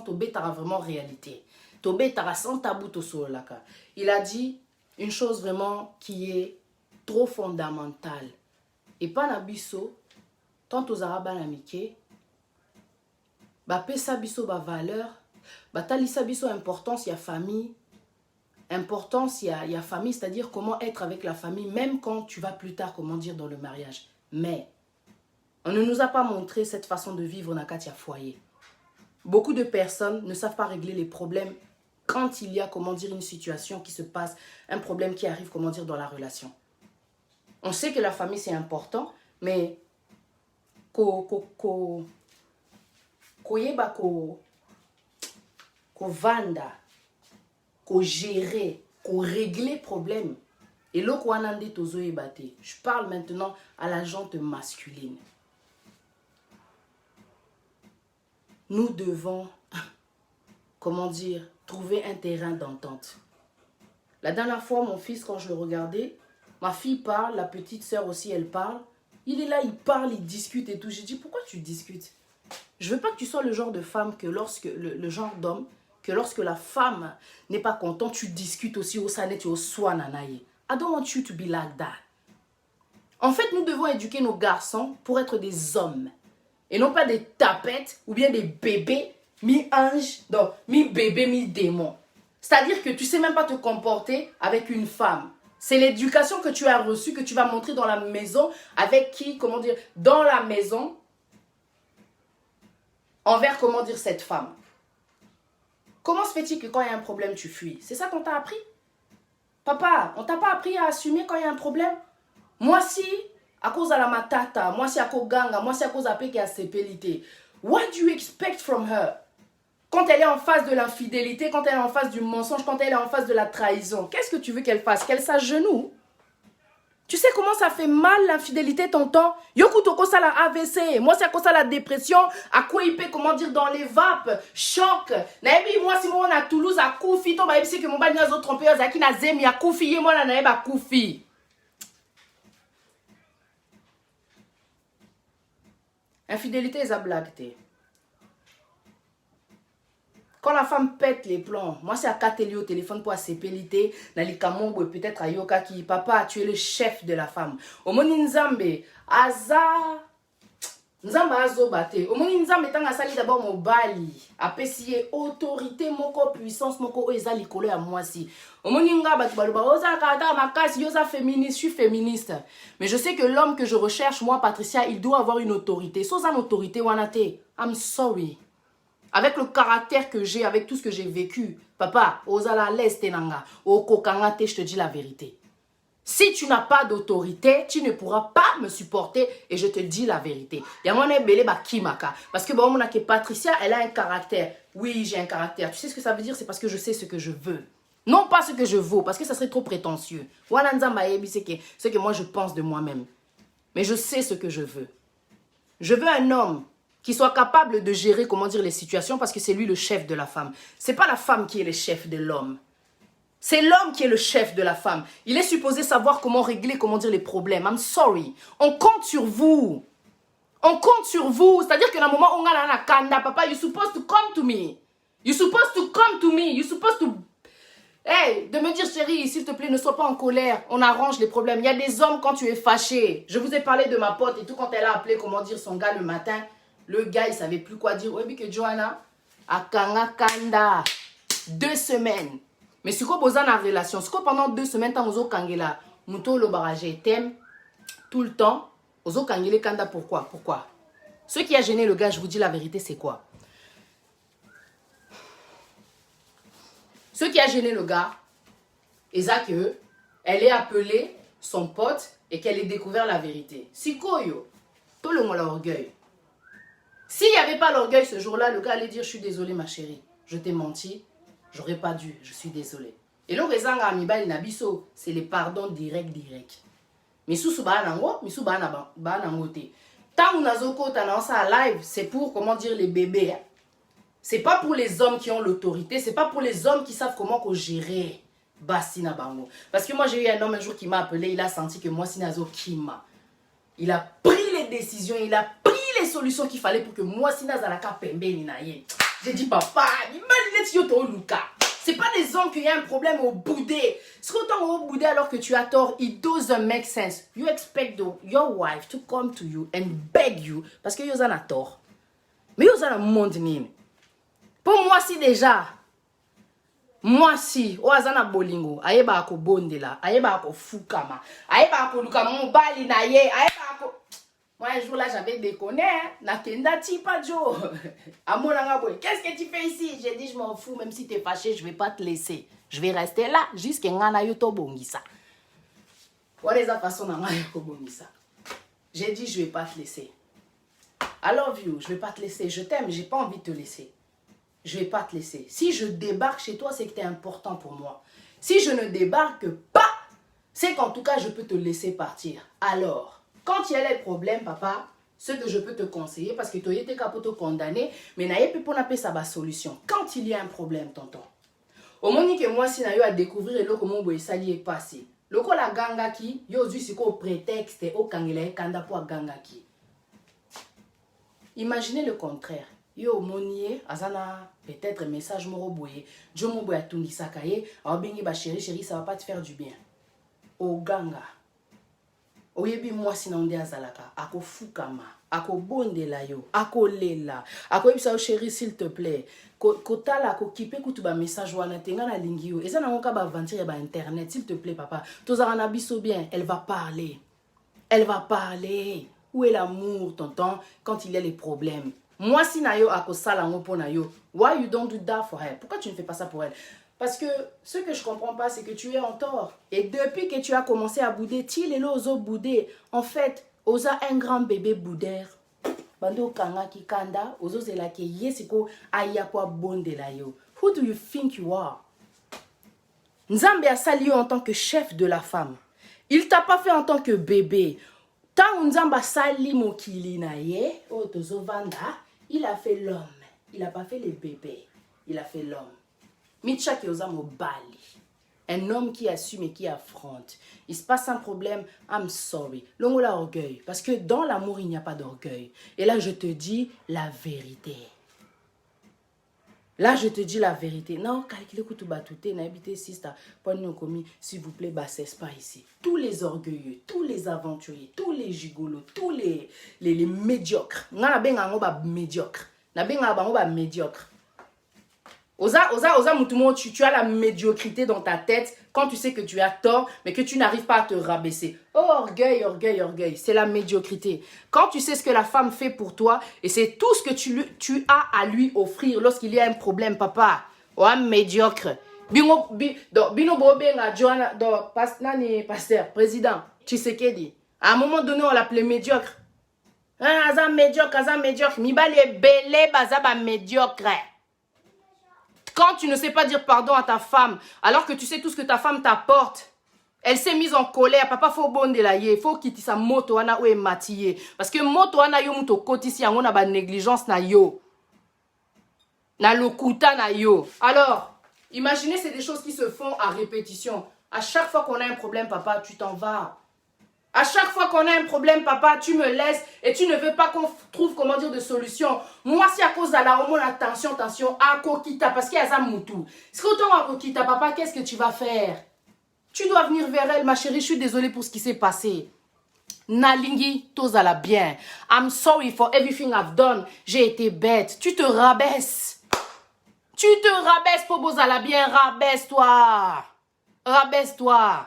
A: Tobé Tara vraiment réalité. Tobé Tara sans tabou to solaka. Il a dit une chose vraiment qui est trop fondamentale. Et pas nabiso, tant aux arabes l'amitié, ba pesa biso ba valeur, ba talisa biso importance y a famille. Importance y a famille, c'est-à-dire comment être avec la famille, même quand tu vas plus tard, comment dire, dans le mariage. Mais on ne nous a pas montré cette façon de vivre dans Katia foyer. Beaucoup de personnes ne savent pas régler les problèmes quand il y a, comment dire, une situation qui se passe, un problème qui arrive, comment dire, dans la relation. On sait que la famille c'est important, mais vanda, gérer, régler problème. Et là, je parle maintenant à la gente masculine. Nous devons, comment dire, trouver un terrain d'entente. La dernière fois, mon fils, quand je le regardais, ma fille parle, la petite sœur aussi, elle parle. Il est là, il parle, il discute et tout. J'ai dit, pourquoi tu discutes? Je veux pas que tu sois le genre de femme que lorsque, le genre d'homme, que lorsque la femme n'est pas contente, tu discutes aussi au sanet et au soananaye. I don't want you to be like that. En fait, nous devons éduquer nos garçons pour être des hommes. Et non pas des tapettes ou bien des bébés mi-ange, mi-bébé, mi-démon. C'est-à-dire que tu ne sais même pas te comporter avec une femme. C'est l'éducation que tu as reçue, que tu vas montrer dans la maison, avec qui, comment dire, dans la maison, envers, comment dire, cette femme. Comment se fait-il que quand il y a un problème, tu fuis? C'est ça qu'on t'a appris? Papa, on t'a pas appris à assumer quand il y a un problème? Moi si, à cause de la matata, moi si à cause ganga, moi si à cause de la sépélité. What do you expect from her? Quand elle est en face de l'infidélité, quand elle est en face du mensonge, quand elle est en face de la trahison, qu'est-ce que tu veux qu'elle fasse? Qu'elle s'agenouille? Tu sais comment ça fait mal l'infidélité, tonton? Yokuto ça la AVC, moi c'est à cause de la dépression, à quoi il peut, comment dire, dans les vapes, choc. Naebi, moi si moi on a Toulouse à Koufi, to ba c'est que mon bal n'a autres trompé, zaki na zemi à Koufi, moi na naebi à Koufi. Infidélité est à blague. Quand la femme pète les plombs, moi c'est à Kateli au téléphone pour sépélité, Nalikamombo peut-être à Yoka qui, papa, tu es le chef de la femme. Au Moninzambe, Aza, Nzamba azobate. Omoni nzamba etanga sali d'abord mobali. Apesiye autorité moko puissance moko eza likolo ya mwasi. Omoni nga batu baloba oza kata makasi yoza féministe, je suis féministe. Mais je sais que l'homme que je recherche moi Patricia, il doit avoir une autorité. Sans une autorité wanate. I'm sorry. Avec le caractère que j'ai, avec tout ce que j'ai vécu, papa, oza la leste nanga, okokangate, je te dis la vérité. Si tu n'as pas d'autorité, tu ne pourras pas me supporter et je te dis la vérité. Yamone bele ba kimaka. Parce que bon, que Patricia, elle a un caractère. Oui, j'ai un caractère. Tu sais ce que ça veut dire? C'est parce que je sais ce que je veux. Non pas ce que je vaux, parce que ça serait trop prétentieux. C'est que moi je pense de moi-même. Mais je sais ce que je veux. Je veux un homme qui soit capable de gérer, comment dire, les situations parce que c'est lui le chef de la femme. C'est pas la femme qui est le chef de l'homme. C'est l'homme qui est le chef de la femme. Il est supposé savoir comment régler, comment dire les problèmes. I'm sorry. On compte sur vous. On compte sur vous. C'est-à-dire que dans le moment où on a la kanda, papa, you're supposed to come to me. You're supposed to come to me. You're supposed to... Hey, de me dire, chérie, s'il te plaît, ne sois pas en colère. On arrange les problèmes. Il y a des hommes quand tu es fâché. Je vous ai parlé de ma pote et tout quand elle a appelé, comment dire, son gars le matin. Le gars, il savait plus quoi dire. Oui, que Johanna, a kanga kanda. 2 semaines. Mais si vous avez une relation, si pendant 2 semaines, vous avez kangela, muto lo barrage t'aime tout le temps, vous avez kangela kanda pourquoi? Pourquoi? Ce qui a gêné le gars, je vous dis la vérité, c'est quoi? Ce qui a gêné le gars, c'est que elle ait appelé son pote et qu'elle ait découvert la vérité. Si koyo, tout le monde a l'orgueil. S'il n'y avait pas l'orgueil ce jour-là, le gars allait dire, je suis désolé ma chérie, je t'ai menti. J'aurais pas dû, je suis désolé. Et le raison c'est le pardon direct. Misusu ba nango, misu ba nango te. Tant unazoko tanansa live, c'est pour comment dire les bébés. C'est pas pour les hommes qui ont l'autorité, c'est pas pour les hommes qui savent comment gérer Basina bango. Parce que moi j'ai eu un homme un jour qui m'a appelé, il a senti que moi Sinazo Kima. Il a pris les décisions, il a pris les solutions qu'il fallait pour que moi Sinazalaka pembe ninaye. J'ai dit, papa, c'est pas des hommes qui ont un problème au boudé. C'est autant au boudé alors que tu as tort, it doesn't make sense. You expect your wife to come to you and beg you parce que vous en a tort. Mais vous en a monde nini. Pour moi, si déjà, moi si, vous en a bolingo, ayeba ako bondela, ayeba ako fukama, ayeba ako lukama mobali na ye, ayeba ako... Moi, un jour là, j'avais déconné. Nakenda tipa jo. Qu'est-ce que tu fais ici? J'ai dit, je m'en fous, même si tu es fâché, je ne vais pas te laisser. Je vais rester là jusqu'à ngana yoto bongisa. Voilà la façon dont bongisa. J'ai dit, je ne vais pas te laisser. I love you, je ne vais pas te laisser. Je t'aime, je n'ai pas envie de te laisser. Je ne vais pas te laisser. Si je débarque chez toi, c'est que tu es important pour moi. Si je ne débarque pas, c'est qu'en tout cas, je peux te laisser partir. Alors, quand il y a les problèmes, papa, ce que je peux te conseiller, parce que tu as été capable de condamner, mais il n'y a pas de solution. Quand il y a un problème, tonton, au moment que moi, si je découvrir le comment ça est passé, le ko la ganga qui, yo du siko prétexte au kangela kanda pour ganga qui. Imaginez le contraire. Yo monier azana peut-être message moro boye, jo mo boya tungi sakaye, a bengi ba chérie, ça va pas te faire du bien. Au ganga. Oyebi moi sinonde azalaka ako fukama ako bondela yo ako lela ako yebisa chérie s'il te plaît kotala ko kipe kutu ba message wana tenga na lingi yo eza na ngoka ba aventure ba internet s'il te plaît papa tozara na biso bien. Elle va parler où est l'amour tonton quand il y a les problèmes. Moi si na yo ako sala ngo pona yo, why you don't do that for her? Pourquoi tu ne fais pas ça pour elle? Parce que ce que je ne comprends pas, c'est que tu es en tort. Et depuis que tu as commencé à bouder, tu es là aux autres boudés. En fait, osa un grand bébé boudère. Bando kanga ki kanda, ozo zela ke yesiko ayakwa bonde la yo. Who do you think you are? Nzambe a sali en tant que chef de la femme. Il t'a pas fait en tant que bébé. Tant Nzamba sali mokili na ye, oh tozo vanda, il a fait l'homme. Il n'a pas fait les bébés. Il a fait l'homme. Mitcha qui osa mobali. Un homme qui assume et qui affronte. Il se passe un problème, I'm sorry. L'homme a orgueil. Parce que dans l'amour, il n'y a pas d'orgueil. Et là, je te dis la vérité. Là, je te dis la vérité. Non, calculez que tu vas tout n'habitez sista. S'il vous plaît, bassesse pas ici. Tous les orgueilleux, tous les aventuriers, tous les gigolos, tous les médiocres. Na benga ngoba médiocre. Na benga ngoba médiocre. Oza, mutumo, tu as la médiocrité dans ta tête quand tu sais que tu as tort, mais que tu n'arrives pas à te rabaisser. Oh, orgueil, orgueil, orgueil. C'est la médiocrité. Quand tu sais ce que la femme fait pour toi, et c'est tout ce que tu as à lui offrir lorsqu'il y a un problème, papa. Oh, un médiocre. Bino Bobenga, Johanna, pasteur, président, Tshisekedi. À un moment donné, on l'appelait médiocre. Aza médiocre. Mibali est belé, bazaba médiocre. Quand tu ne sais pas dire pardon à ta femme, alors que tu sais tout ce que ta femme t'apporte, elle s'est mise en colère. Papa, faut bon de la ye. Faut quitter sa moto ana ou est matillé. Parce que moto ana yo muto kotisi on a ba négligence na yo. Na lokuta na yo. Alors, imaginez, c'est des choses qui se font à répétition. À chaque fois qu'on a un problème, papa, tu t'en vas. À chaque fois qu'on a un problème, papa, tu me laisses et tu ne veux pas qu'on trouve, comment dire, de solution. Moi, si à cause de la hormone, attention, à Kokita, parce qu'il y a ça moutou. Si autant à Kokita, papa, qu'est-ce que tu vas faire? Tu dois venir vers elle, ma chérie, je suis désolée pour ce qui s'est passé. Nalingi, tozala bien. I'm sorry for everything I've done. J'ai été bête. Tu te rabaisses. Tu te rabaisses, Pobozala bien, rabaisse-toi. Rabaisse-toi.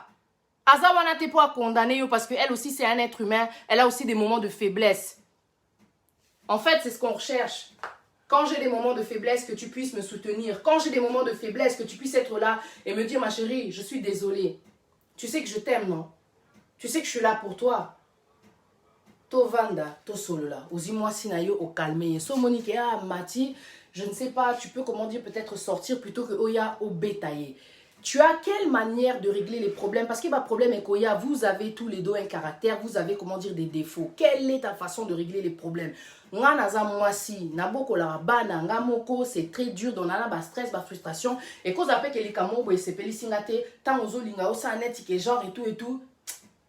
A: Azawana t'es pas condamné parce qu'elle aussi c'est un être humain, elle a aussi des moments de faiblesse. En fait, c'est ce qu'on recherche. Quand j'ai des moments de faiblesse, que tu puisses me soutenir. Quand j'ai des moments de faiblesse, que tu puisses être là et me dire, ma chérie, je suis désolée. Tu sais que je t'aime, non? Tu sais que je suis là pour toi. To vanda, to solo là. Osi-moi sinayo au calme. So Monique, ah Mati, je ne sais pas, tu peux comment dire peut-être sortir plutôt que Oya au bétaillé. Tu as quelle manière de régler les problèmes? Parce que le problème est qu'Oya, vous avez tous les deux un caractère, vous avez comment dire des défauts. Quelle est ta façon de régler les problèmes? C'est très dur, donc on a stress, frustration. Et quand on appelle que les camo, c'est pélicingate, tant aux olinga, au sanet, qui est genre et tout.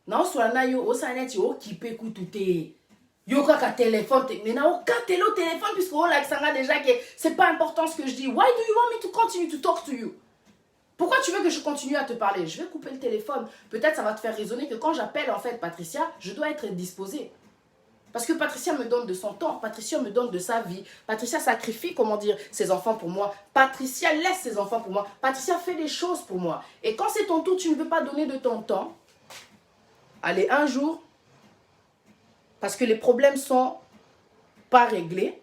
A: Non, soit na yo, au sanet, yo, qui peut coûter. Yo, kaka téléphone, mais na aucun téléphone, puisque on l'a déjà que c'est pas important ce que je dis. Why do you want me to continue to talk to you? Pourquoi tu veux que je continue à te parler? Je vais couper le téléphone. Peut-être ça va te faire raisonner que quand j'appelle en fait Patricia, je dois être disposée. Parce que Patricia me donne de son temps. Patricia me donne de sa vie. Patricia sacrifie, comment dire, ses enfants pour moi. Patricia laisse ses enfants pour moi. Patricia fait des choses pour moi. Et quand c'est ton tour, tu ne veux pas donner de ton temps. Allez, un jour, parce que les problèmes sont pas réglés.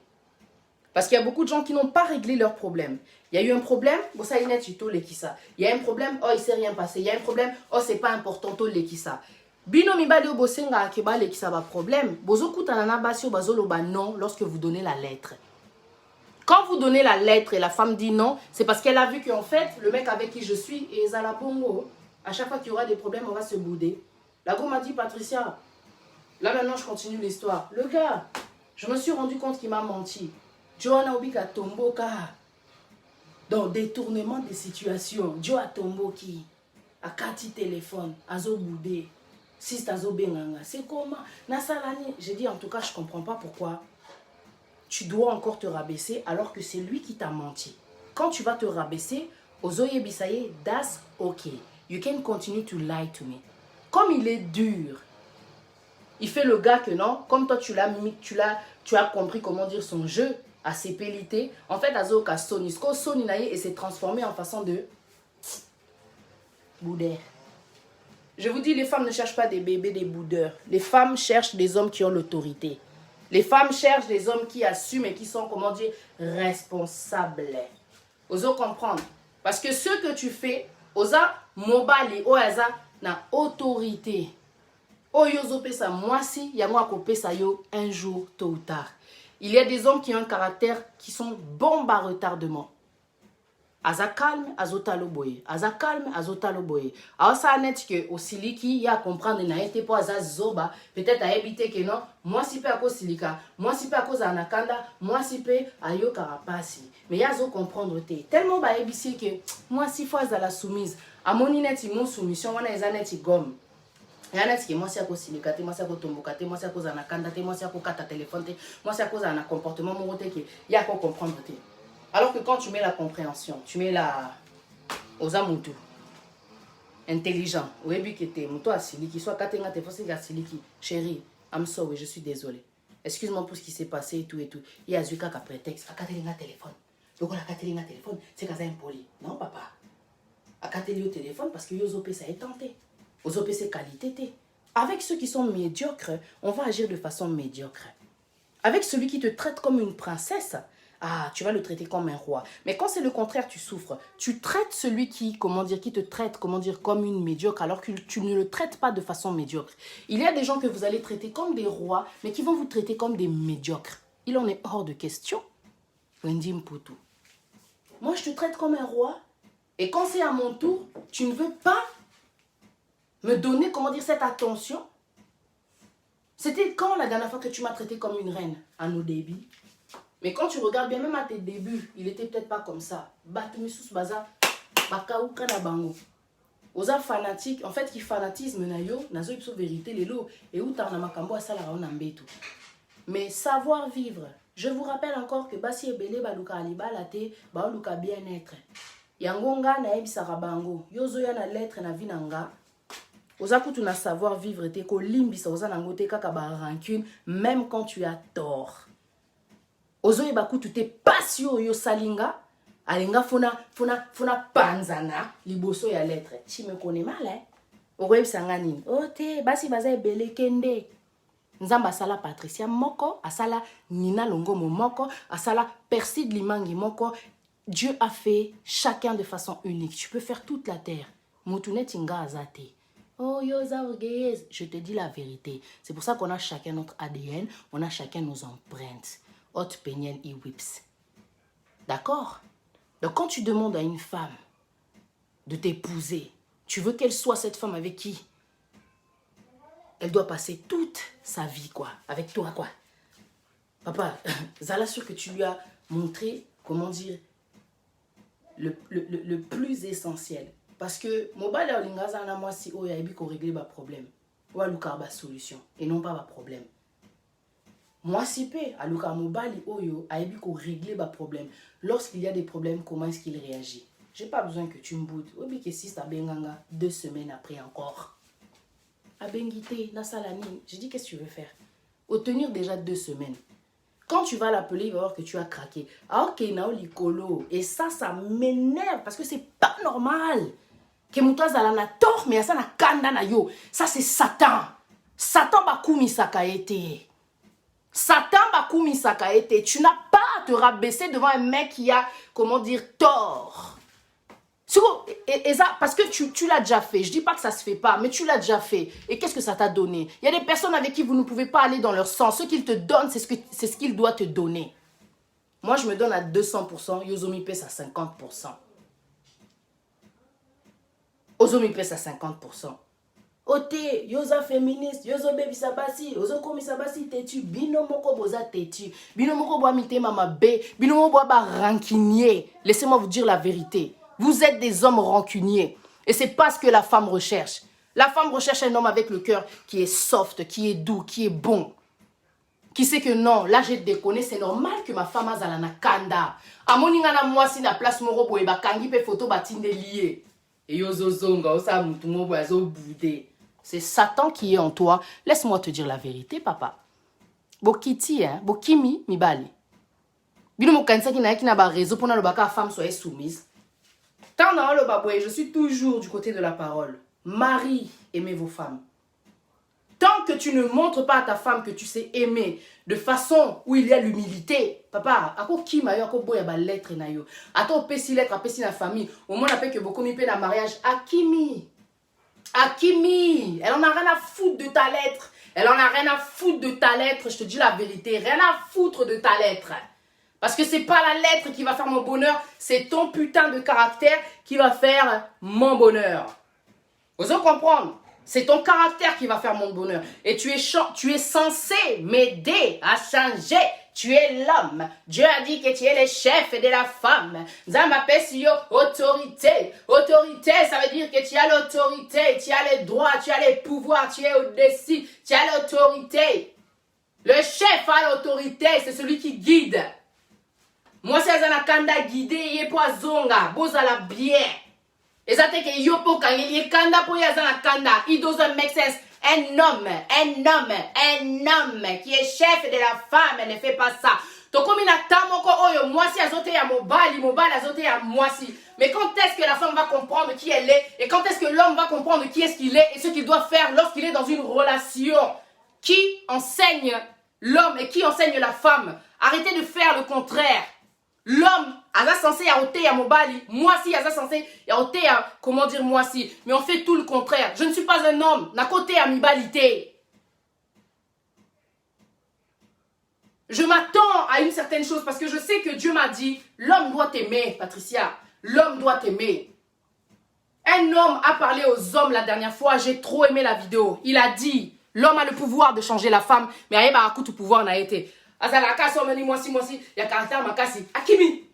A: Parce qu'il y a beaucoup de gens qui n'ont pas réglé leurs problèmes. Il y a eu un problème, bon ça il y a un problème, oh il s'est rien passé. Il y a un problème, oh c'est pas important, to lekisa. Bino mibali o bosenga akeba lekisa ba problème. Bozo kutanana basio bazolo ba non lorsque vous donnez la lettre. Quand vous donnez la lettre et la femme dit non, c'est parce qu'elle a vu qu'en fait, le mec avec qui je suis est Zala Bongo. À chaque fois qu'il y aura des problèmes, on va se bouder. La go m'a dit, Patricia, là maintenant je continue l'histoire. Le gars, je me suis rendu compte qu'il m'a menti. Johanna Obika Tomboka. Dans détournement des situations. Joa Tomboki. A Kati téléphone. Azo Boudé. Sist Azo Benganga. C'est comment? Nasalani. J'ai dit en tout cas, je ne comprends pas pourquoi tu dois encore te rabaisser alors que c'est lui qui t'a menti. Quand tu vas te rabaisser, Ozoye Bisaye, that's okay. You can continue to lie to me. Comme il est dur. Il fait le gars que non. Comme toi, tu as compris comment dire son jeu. À ses pellités, en fait, Azoka Sony, Sony et s'est transformé en façon de boudeur. Je vous dis, les femmes ne cherchent pas des bébés, des boudeurs. Les femmes cherchent des hommes qui ont l'autorité. Les femmes cherchent des hommes qui assument et qui sont, comment dire, responsables. Oso comprendre. Parce que ce que tu fais, osa mobali, oasa na autorité. Oyozo pesa moi si, yamo pesa yo un jour, tôt ou tard. Il y a des hommes qui ont un caractère qui sont bombes à retardement. Aza calme, azotalo boye. Aza calme, azotalo boye. Alors ça net que au siliki, il y a à comprendre n'a été pas aza zoba, peut-être à éviter que non, moi si peu à cause silika, moi si peu à cause anakanda, moi si peu à yo carapasi. Mais il y a à comprendre te. Tellement ba ébisser que moi si fois à la soumise, à mon inet mon soumission, on a les anet gomme. Il y a des moi c'est à cause silicate, moi c'est à cause tombocate, moi c'est à cause anakanda, moi c'est à cause kata téléphone, moi c'est à cause d'un comportement moroté qui y a quoi comprendre. Alors que quand tu mets la compréhension, tu mets la ozamutu, intelligent, chérie, I'm sorry, je suis désolée. Excuse-moi pour ce qui s'est passé et tout et tout. Il y a Zuka qui a prétexte. Akatelinga téléphone. Donc on a Akatelinga téléphone, c'est qu'à impoli. Non, papa. Akatelinga au téléphone parce que Yozopé ça est tenté. Yozopé c'est qualité. Avec ceux qui sont médiocres, on va agir de façon médiocre. Avec celui qui te traite comme une princesse, ah, tu vas le traiter comme un roi. Mais quand c'est le contraire, tu souffres. Tu traites celui qui te traite, comme une médiocre, alors que tu ne le traites pas de façon médiocre. Il y a des gens que vous allez traiter comme des rois, mais qui vont vous traiter comme des médiocres. Il en est hors de question. Wendy Mputu. Moi, je te traite comme un roi, et quand c'est à mon tour, tu ne veux pas me donner, cette attention. C'était quand la dernière fois que tu m'as traité comme une reine? À nos débuts. Mais quand tu regardes bien, même à tes débuts, il était peut-être pas comme ça. Batumisus baza, bakaouka na bango. Oza fanatique, en fait, qui fanatisme na yo, nazo ipso vérité lelo, et où t'en as makambo à salara on ambeto. Mais savoir vivre. Je vous rappelle encore que basi ebele baluka alibala te, baluka bien-être. Yangonga na ebisara bango, yozo ya na lettre na vinanga. Oza kutu na savoir vivre te ko limbisa oza nangote kaka ba rancune, même quand tu as tort. Ozo yeba kutu te pasio yo salinga, alinga fona panzana liboso ya lettre. Tu me connais mal, hein? Ogoyeb sanganini. Oh te, basi baza ebele kende. Nzamba asala Patricia moko, asala Nina Longomo moko, asala Perside Limangi moko. Dieu a fait chacun de façon unique. Tu peux faire toute la terre. Moutunet inga azate. Oh, yoza orgueilleuse. Je te dis la vérité. C'est pour ça qu'on a chacun notre ADN, on a chacun nos empreintes. Haute pénienne et whips. D'accord? Donc quand tu demandes à une femme de t'épouser, tu veux qu'elle soit cette femme avec qui elle doit passer toute sa vie, quoi. Avec toi, quoi. Papa, Zala sûr que tu lui as montré, le plus essentiel. Parce que mobile olingaza na moi si oya ebi ko régler ba problème. Ou aluka ba solution et non pas ba problème. Moi si pe aluka mobile oyo a ebi ko régler ba problème. Lorsqu'il y a des problèmes, comment est-ce qu'il réagit? J'ai pas besoin que tu me boudes. Obi que si ta benganga 2 semaines après encore. A bengité na salani. Je dis qu'est-ce que tu veux faire? Au tenir déjà 2 semaines. Quand tu vas l'appeler, il va voir que tu as craqué. Ah ok, nao likolo. Et ça m'énerve parce que c'est pas normal. Que mutazala na tort, mais ça na kanda na yo. Ça c'est Satan. Satan bakumi sakaete. Satan bakumi sakaete. Tu n'as pas à te rabaisser devant un mec qui a, tort. Et ça, parce que tu l'as déjà fait. Je dis pas que ça se fait pas, mais tu l'as déjà fait. Et qu'est-ce que ça t'a donné? Il y a des personnes avec qui vous ne pouvez pas aller dans leur sens. Ce qu'ils te donnent, c'est ce qu'il doit te donner. Moi, je me donne à 200%. Yozomi pèse à 50%. Ozomi pèse à 50%. Ote, yoza féministe, yozo baby sabasi, yozo komi sabasi tetu, bino moko boza tetu, bino moko boa mite mama be, bino moko boa ba rancunier. Laissez-moi vous dire la vérité. Vous êtes des hommes rancuniers. Et c'est pas ce que la femme recherche. La femme recherche un homme avec le cœur qui est soft, qui est doux, qui est bon. Qui sait que non, là j'ai déconné, c'est normal que ma femme a zalana kanda. Amoninga na moi si na place moro boye ba kangi pe photo batinde lié. Et yozo zonga osa mutu mo boazo boudé. C'est Satan qui est en toi. Laisse-moi te dire la vérité, papa. Bokiti, hein, bokimi mibali. Bino mo kanisa ki na ba réseau pour na le baka femme soit soumise. Tant dans le baboué, je suis toujours du côté de la parole. Marie, aimez vos femmes. Tant que tu ne montres pas à ta femme que tu sais aimer de façon où il y a l'humilité, papa, à quoi qui m'a eu, à quoi boya ba lettre na yo, à toi pesi lettre, à pesi na famille, au moins on appelle que beaucoup mi pe na mariage, Akimi, elle en a rien à foutre de ta lettre, je te dis la vérité, rien à foutre de ta lettre. Parce que c'est pas la lettre qui va faire mon bonheur, c'est ton putain de caractère qui va faire mon bonheur. Vous en comprendre? C'est ton caractère qui va faire mon bonheur. Et tu es censé m'aider à changer. Tu es l'homme. Dieu a dit que tu es le chef de la femme. Ça m'appelle autorité. Autorité, ça veut dire que tu as l'autorité, tu as les droits, tu as les pouvoirs, tu es au-dessus, tu as l'autorité. Le chef a l'autorité, c'est celui qui guide. Moi, si azana kanda guidé, yé po zonga, bozala bien. Et ça te que yo po kangeli kanda po yazana kanda. It doesn't make sense. Un homme qui est chef de la femme, elle ne fait pas ça. Tokomi na tamoko oyo mwasi azote ya mobali azote ya mwasi. Mais quand est-ce que la femme va comprendre qui elle est et quand est-ce que l'homme va comprendre qui est-ce qu'il est et ce qu'il doit faire lorsqu'il est dans une relation? Qui enseigne l'homme et qui enseigne la femme? Arrêtez de faire le contraire. L'homme aza censé ya ote ya mobali, mwasi aza censé ya ote ya comment dire mwasi, mais on fait tout le contraire. Je ne suis pas un homme, na côté ya mibalité. Je m'attends à une certaine chose parce que je sais que Dieu m'a dit, l'homme doit t'aimer, Patricia. L'homme doit t'aimer. Un homme a parlé aux hommes la dernière fois, j'ai trop aimé la vidéo. Il a dit, l'homme a le pouvoir de changer la femme, mais aye ba akutu pouvoir na été. Azalaka someni mwasi ya caractère makasi. Akimi.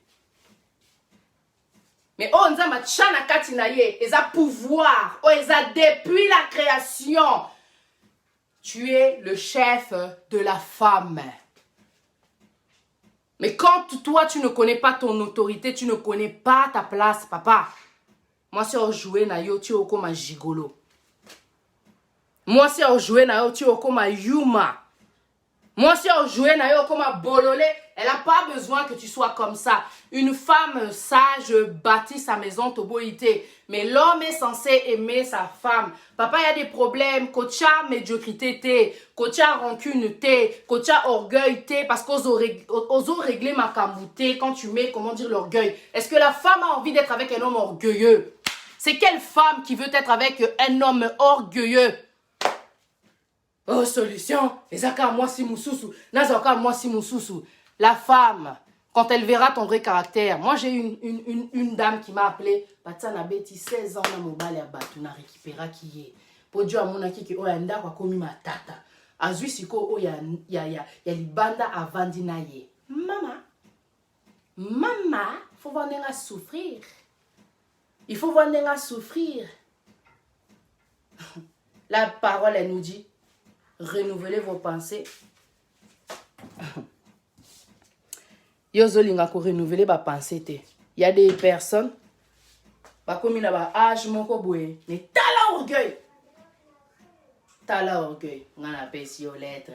A: Mais oh nzamba tchana kati na ye, eza pouvoir, oh eza depuis la création. Tu es le chef de la femme. Mais quand toi, tu ne connais pas ton autorité, tu ne connais pas ta place, papa. Moi, si on jouait na yo, tu es comme un gigolo. Moi, si on jouait na yo, tu es comme un yuma. Moi, si on jouait na yo comme un bololé, elle n'a pas besoin que tu sois comme ça. Une femme sage bâtit sa maison toboïté. Mais l'homme est censé aimer sa femme. Papa, il y a des problèmes. Kocha médiocrité té. Kocha rancune té. Kocha orgueil té. Parce qu'oso régler ma camouté quand tu mets, comment dire, l'orgueil. Est-ce que la femme a envie d'être avec un homme orgueilleux? C'est quelle femme qui veut être avec un homme orgueilleux? Oh, solution. Ezaka moi si moussousou. Nazaka moi si moussousou. La femme, quand elle verra ton vrai caractère. Moi, j'ai une dame qui m'a appelé. Patana Betty, 16 ans, na mobile à batu, na récupéra qui est. Pour Dieu, à mon aki, qui oyanda, kwa komi ma tata. Azui siko, o ya libanda avandi na ye. Maman, faut voir nenga souffrir. Il faut voir nenga souffrir. La parole, elle nous dit, renouvelez vos pensées. Yozolinga ko renouveler ba pensée te. Il y a des personnes ba komi na ba âge moko boye, mais tala orgueil. Tala orgueil. Ngana pesi yo lettre.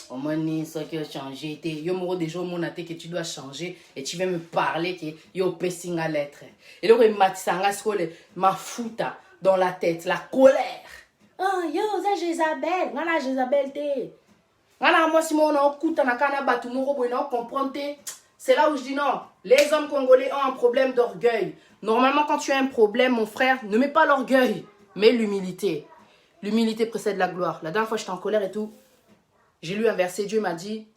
A: Au moins ni ce qui a changé te. Yo moro déjà au monde que tu dois changer et tu viens me parler que yo pesi nga lettre. Et le rematissanga skole ma fouta dans la tête, la colère. Oh yo ça Jézabel, ngana Jézabel te. Ngana moi si mon okuta na kana batu moko boye na comprendre te. C'est là où je dis non. Les hommes congolais ont un problème d'orgueil. Normalement, quand tu as un problème, mon frère, ne mets pas l'orgueil, mais l'humilité. L'humilité précède la gloire. La dernière fois, j'étais en colère et tout. J'ai lu un verset, Dieu m'a dit,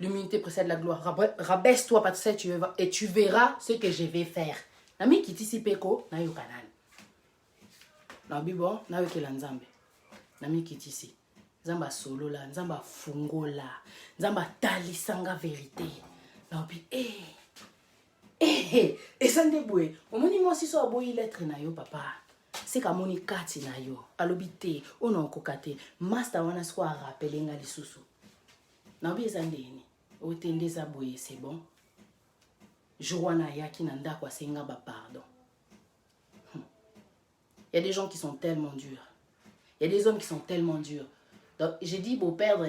A: l'humilité précède la gloire. Rabaisse-toi, Patricia, et tu verras ce que je vais faire. Nami kitisi peko, na yo kanan. Na bibo, na yo kelanzambe. Nami kitisi. Nzamba solo la, nzamba fungo la, nzamba talisanga vérité. Non, puis, et ça ne boué. Au moins, moi, si ça a boué lettre na yo, papa. C'est comme on y kati na yo. Alobité, on a kokate. Master, on a soit rappelé nga li sousou. Non, puis, ça ndeni. O tende sa boué, c'est bon. Joana yaki nanda kwa senga ba pardon. Il y a des gens qui sont tellement durs. Il y a des hommes qui sont tellement durs. Donc, j'ai dit, beau perdre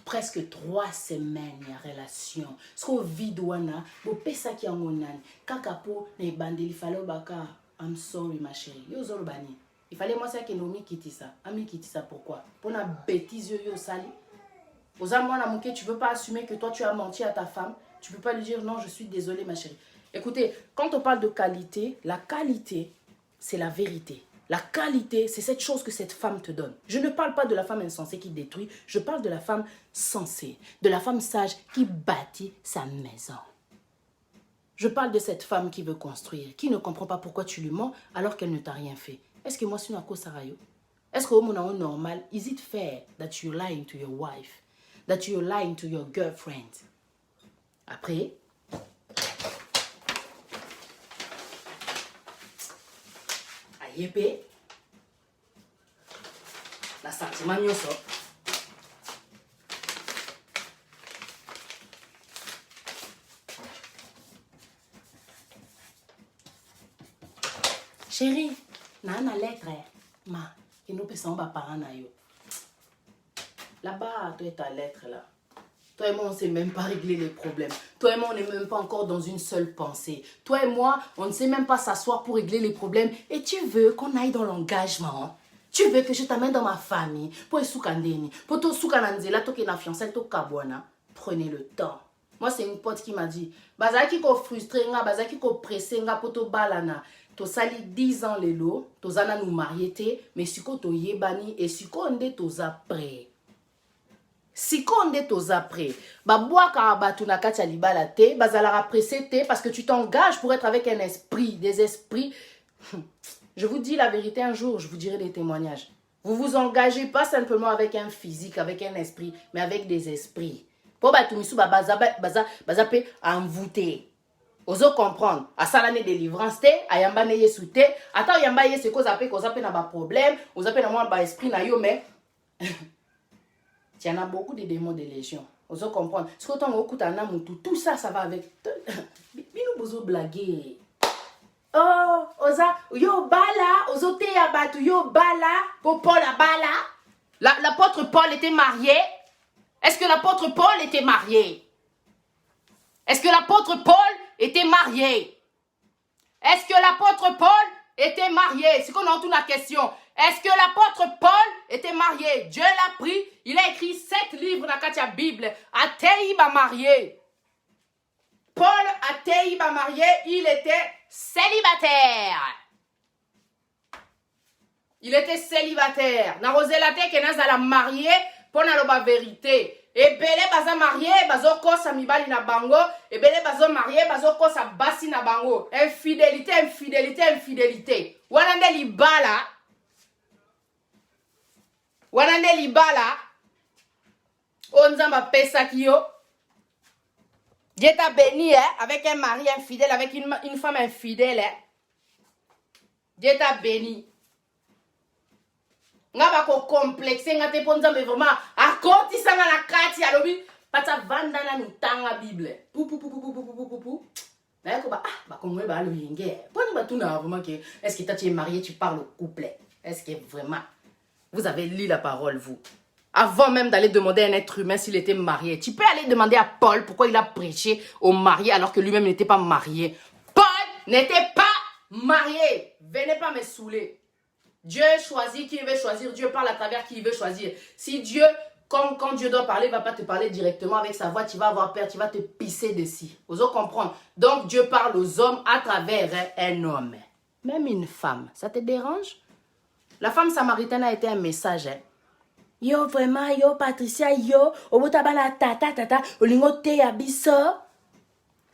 A: presque 3 semaines en relation. Ce qu'on vit douana, beau pesa qui en monan. Kakapo, ne bandeli fallait baka. I'm sorry, ma chérie. Yo zoro bani. Il fallait moi ça que Nomi quitte ça. Ami quitte ça pourquoi? Pour la bêtise yo sali. Aux amours na moqué, tu veux pas assumer que toi tu as menti à ta femme. Tu peux pas lui dire non, je suis désolée, ma chérie. Écoutez, quand on parle de qualité, la qualité, c'est la vérité. La qualité, c'est cette chose que cette femme te donne. Je ne parle pas de la femme insensée qui détruit, je parle de la femme sensée, de la femme sage qui bâtit sa maison. Je parle de cette femme qui veut construire, qui ne comprend pas pourquoi tu lui mens alors qu'elle ne t'a rien fait. Est-ce que moi, je suis un sarayo? Est-ce que au monde normal, is it fair that you're lying to your wife, that you're lying to your girlfriend? Après, yépé la sentiment nyoso Chérie, na na lettre, ma, et nous pensons pas parents na yo. Là-bas, toi et ta lettre là. Toi et moi, on ne sait même pas régler les problèmes. Toi et moi, on n'est même pas encore dans une seule pensée. Toi et moi, on ne sait même pas s'asseoir pour régler les problèmes. Et tu veux qu'on aille dans l'engagement. Tu veux que je t'amène dans ma famille. Pour soukandeni. Pour tout soukananzela, to ke na fiancé, to kabwana. Prenez le temps. Moi, c'est une pote qui m'a dit, bazaki ko frustré nga, bazaki ko pressé nga, poto balana. To sali 10 ans lelo, to zana nous mariété, mais siko to yebani, et siko nde to za prêt. Siko nde to za prêt. Ba boaka batu na kati ya libala te, bazala pressé te, parce que tu t'engages pour être avec un esprit, des esprits. Je vous dis la vérité, un jour, je vous dirai des témoignages. Vous vous engagez pas simplement avec un physique, avec un esprit, mais avec des esprits. Pour batumisu baza pe envoûté. Ozo comprendre. Asala ne délivrance te, ayamba ne yesu te, ata yamba yesu ko zape na ba problème, ozape na moi ba esprit na yo mais tu en as beaucoup de démons de légion. Ozo comprendre. Ce que ton okuta na mutu, tout ça ça va avec binu bozo blaguer. Oh, oza, yo bala, ozo te ya batu, yo bala, pour Paul a bala. L'apôtre Paul était marié. Est-ce que l'apôtre Paul était marié? Est-ce que l'apôtre Paul était marié? Est-ce que l'apôtre Paul était marié? C'est qu'on entend la question. Est-ce que l'apôtre Paul était marié? Dieu l'a pris, il a écrit 7 livres dans la Bible. Atei ba marié. Paul Atei ba marié, il était célibataire. Il était célibataire. Na roselate ke nazala marié pour na loba vérité. Et belé baza marié, bazo kosa mibali na bango, et belé bazo marié, bazo kosa basi na bango. Infidélité, infidélité, infidélité. Wanande libala. Wanande libala. Onzamba pesa kiyo. Dieu t'a béni avec un mari infidèle, avec une femme infidèle. Dieu t'a béni. Nga ba ko complexe nga te ponza mais vraiment akoti sanga na kati alobi pata vanda na nutanga Bible. Pou. Na ko ba kongwe ba loyenge. Poni ba tuna vraiment que est-ce que tu es marié, tu parles au couplet. Est-ce que vraiment vous avez lu la parole vous? Avant même d'aller demander à un être humain s'il était marié, tu peux aller demander à Paul pourquoi il a prêché au marié alors que lui-même n'était pas marié. Paul n'était pas marié. Venez pas me saouler. Dieu choisit qui il veut choisir. Dieu parle à travers qui il veut choisir. Si Dieu, quand Dieu doit parler, il ne va pas te parler directement avec sa voix, tu vas avoir peur, tu vas te pisser dessus. Vous allez comprendre. Donc Dieu parle aux hommes à travers un homme. Même une femme. Ça te dérange? La femme samaritaine a été un message. Yo vraiment, yo Patricia, yo, obotabana tata, olingo te abiso.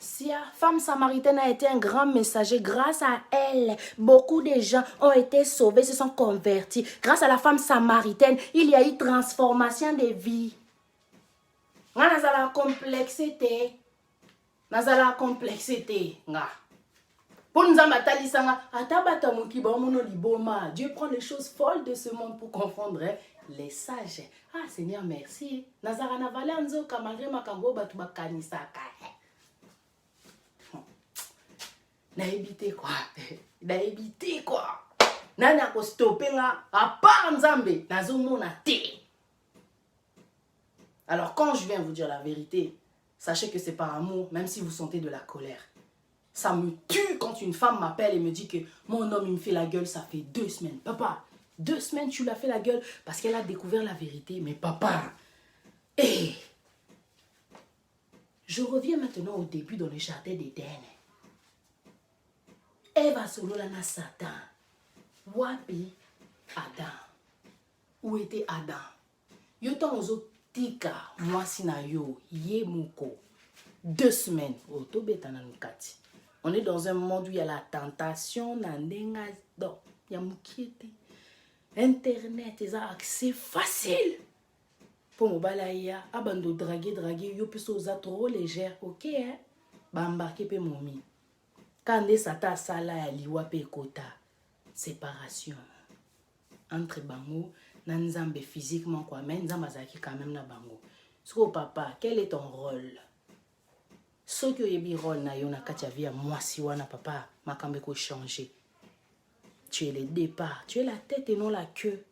A: Si la femme samaritaine a été un grand messager, grâce à elle, beaucoup de gens ont été sauvés, se sont convertis. Grâce à la femme samaritaine, il y a eu transformation de vie. Nazala complexité. Nazala complexité. Pour nous amatali sanga, atabata mukiba mono liboma. Dieu prend les choses folles de ce monde pour confondre les sages. Ah Seigneur, merci. Nazara na valanzo kamalre makambo batu bakanisaka. Naebité quoi. Nana ko stopper nga à part Nzambe nazo mona te. Alors quand je viens vous dire la vérité, sachez que c'est par amour, même si vous sentez de la colère. Ça me tue quand une femme m'appelle et me dit que mon homme il me fait la gueule, ça fait 2 semaines. Papa, 2 semaines tu l'as fait la gueule parce qu'elle a découvert la vérité. Mais papa, je reviens maintenant au début dans le jardin d'Éden. Eva solola na Satan. Wapi Adam. Où était Adam? Yo tanzo tika mwasi na yo ye moko. 2 semaines. Oh, to beta na nukati. On est dans un monde où il y a la tentation, nandenga, donc il y a moukiete. Internet, ils ont accès facile. Pour mobalaya, abando draguer, yo peso za trop légère, ok hein? Ba embarquer pe momi. Quand sata sala ya liwa pe kota, séparation entre bango na nzambe physiquement quoi, mais nzamba zaki quand même na bango. Soko papa, quel est ton rôle? Ce que yebi rôle na yo na kati ya vie ya mwasi wana papa, makambe ko changer. tu es le départ. Tu es la tête et non la queue.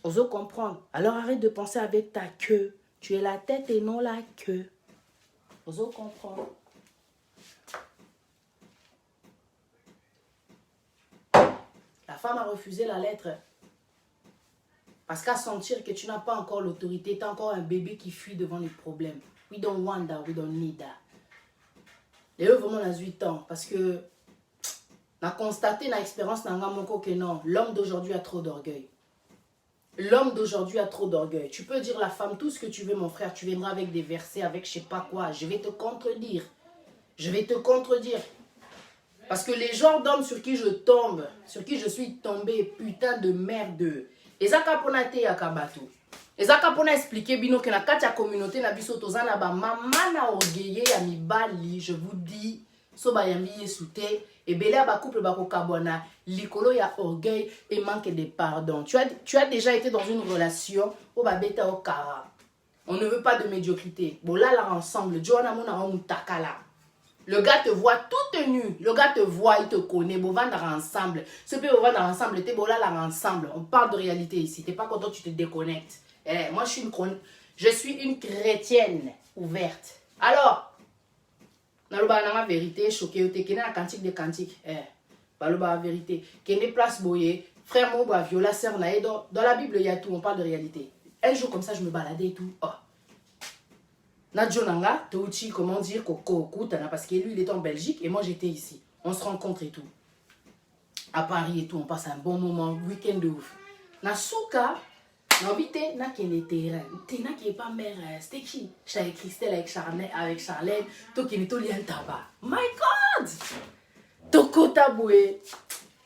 A: Ose comprendre. Alors arrête de penser avec ta queue. Tu es la tête et non la queue. Ose comprendre. La femme a refusé la lettre. Parce qu'à sentir que tu n'as pas encore l'autorité, tu as encore un bébé qui fuit devant les problèmes. We don't want that, we don't need that. Et eux, vraiment, on a 8 ans. Parce que, on a constaté dans l'expérience que non, l'homme d'aujourd'hui a trop d'orgueil. L'homme d'aujourd'hui a trop d'orgueil. Tu peux dire la femme tout ce que tu veux, mon frère. Tu viendras avec des versets, avec je sais pas quoi. Je vais te contredire. Je vais te contredire. Parce que les genres d'hommes sur qui je tombe, sur qui je suis tombé, putain de merde. Ezaka pona te yakabatu. Ezaka pona expliquer bino que na kati ya communauté na biso tozana ba mama na orgueillé ya mibali, je vous dis, so ba yambi yesute, et belé ba couple ba kokabwana, likolo ya orgueil et manque de pardon. Tu as déjà été dans une relation où ba beta au kara. On ne veut pas de médiocrité. Bon là là ensemble, Joana mona mutakala. Le gars te voit tout nu. Le gars te voit, il te connaît. Bon, vendre ensemble. Ce peut vendre ensemble. T'es bon là ensemble. On parle de réalité ici. T'es pas content, tu te déconnectes. Moi, je suis une chrétienne ouverte. Alors, dans la vérité, choqué, tu es la cantique de cantique. La vérité. Kene place boye, frère Moba, viola, sœur Naé. Dans la Bible, il y a tout. On parle de réalité. Un jour comme ça, je me baladais et tout. Oh. Nadjonanga, Touchi, comment dire, Koko, Koutana, parce que lui, il était en Belgique et moi, j'étais ici. On se rencontre et tout. À Paris et tout, on passe un bon moment, week-end de ouf. Nasuka, n'habité, n'a qu'un terrain. T'es n'a qui est pas mère, c'était qui? J'étais avec Christelle, avec Charlène, toi qui n'est lien tabac. My God! Toko Taboué.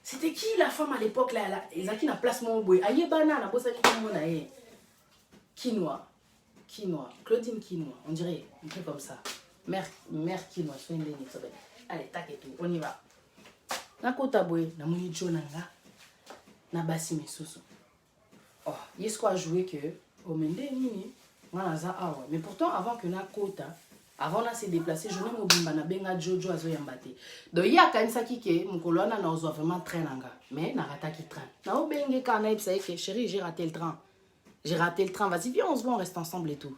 A: C'était qui la femme à l'époque là? Ezaki na place mon boué. Aïe banana, na bossa qui mon aïe. Quinoa. Quinoa, Claudine Quinoa, on dirait un truc comme ça. Mère Quinoa, je fais une ligne. Allez, tac et tout, on y va. Nakota boy, na moni jonanga, na basi mesusu. Oh, il y a ce qu'on joué que, au mende nini, mais pourtant avant que Nakota, avant là s'est déplacé, je n'ai pas na benga Jojo azo yambate. Donc il y a quand même ça qui est, mon colonne na ozo vraiment train nanga, mais na rata qui train. Na o benge kana ipsa que chérie, j'ai raté le train. J'ai raté le train, vas-y, viens, on se voit, on reste ensemble et tout.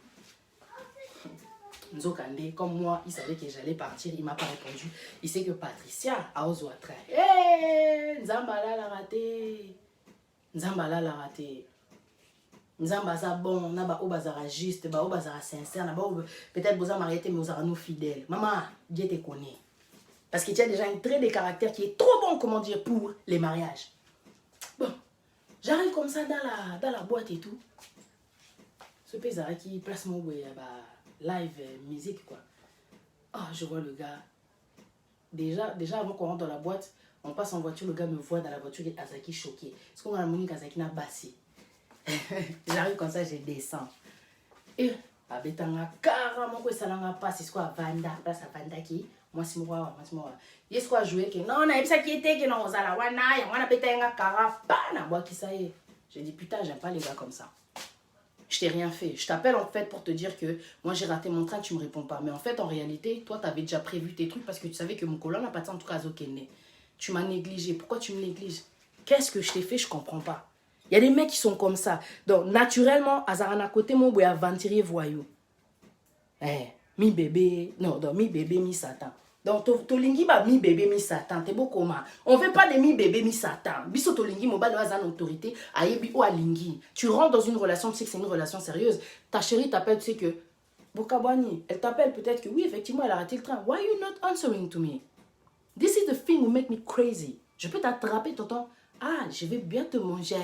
A: Nzokande, comme moi, il savait que j'allais partir, il m'a pas répondu. Il sait que Patricia a osé train. Hé, Nzambala l'a raté. Nzambala l'a raté. Nzambaza bon, na ba obazara juste, ba obazara sincère, na ba peut-être boza mariété, mais obazara nous fidèles. Maman, Dieu te connaît. Parce que tu as déjà un trait de caractère qui est trop bon, comment dire, pour les mariages. Bon. J'arrive comme ça dans la boîte et tout. Ce paysan qui place mon live musique quoi. Oh, je vois le gars. Déjà avant qu'on rentre dans la boîte, on passe en voiture, le gars me voit dans la voiture et Azaki choqué. Est-ce qu'on a la Monique Azaki n'a bassé? J'arrive comme ça, je descends. Et abetanga carrément que ça n'a pas, c'est ce quoi Vanda, place à Vanda qui moi c'est moi. Il est quoi jouer que non, on a ça qui était que non, on a wana, on a pété un caraf, na bois qui ça y est. J'ai dit putain, j'aime pas les gars comme ça. Je t'ai rien fait. Je t'appelle en fait pour te dire que moi j'ai raté mon train, tu me réponds pas. Mais en fait, en réalité, toi tu avais déjà prévu tes trucs parce que tu savais que mon colon n'a pas de temps en tout cas Zokene. Tu m'as négligé. Pourquoi tu me négliges? Qu'est-ce que je t'ai fait? Je comprends pas. Il y a des mecs qui sont comme ça. Donc naturellement, Azarana côté mon boy aventurier voyou. Mi bébé, non, donc mi bébé mi Satan. Donc tolingi ba mi bébé mi Satan, t'es beau comment? On veut pas de mi bébé mi Satan. Biso tolingi mo ba de azan autorité, ayebi ou alingi. Tu rentres dans une relation, tu sais que c'est une relation sérieuse. Ta chérie t'appelle, tu sais que Bokabwani, elle t'appelle peut-être que oui, effectivement, elle a raté le train. Why you not answering to me? This is the thing will make me crazy. Je peux t'attraper, tonton. Ah, je vais bien te manger.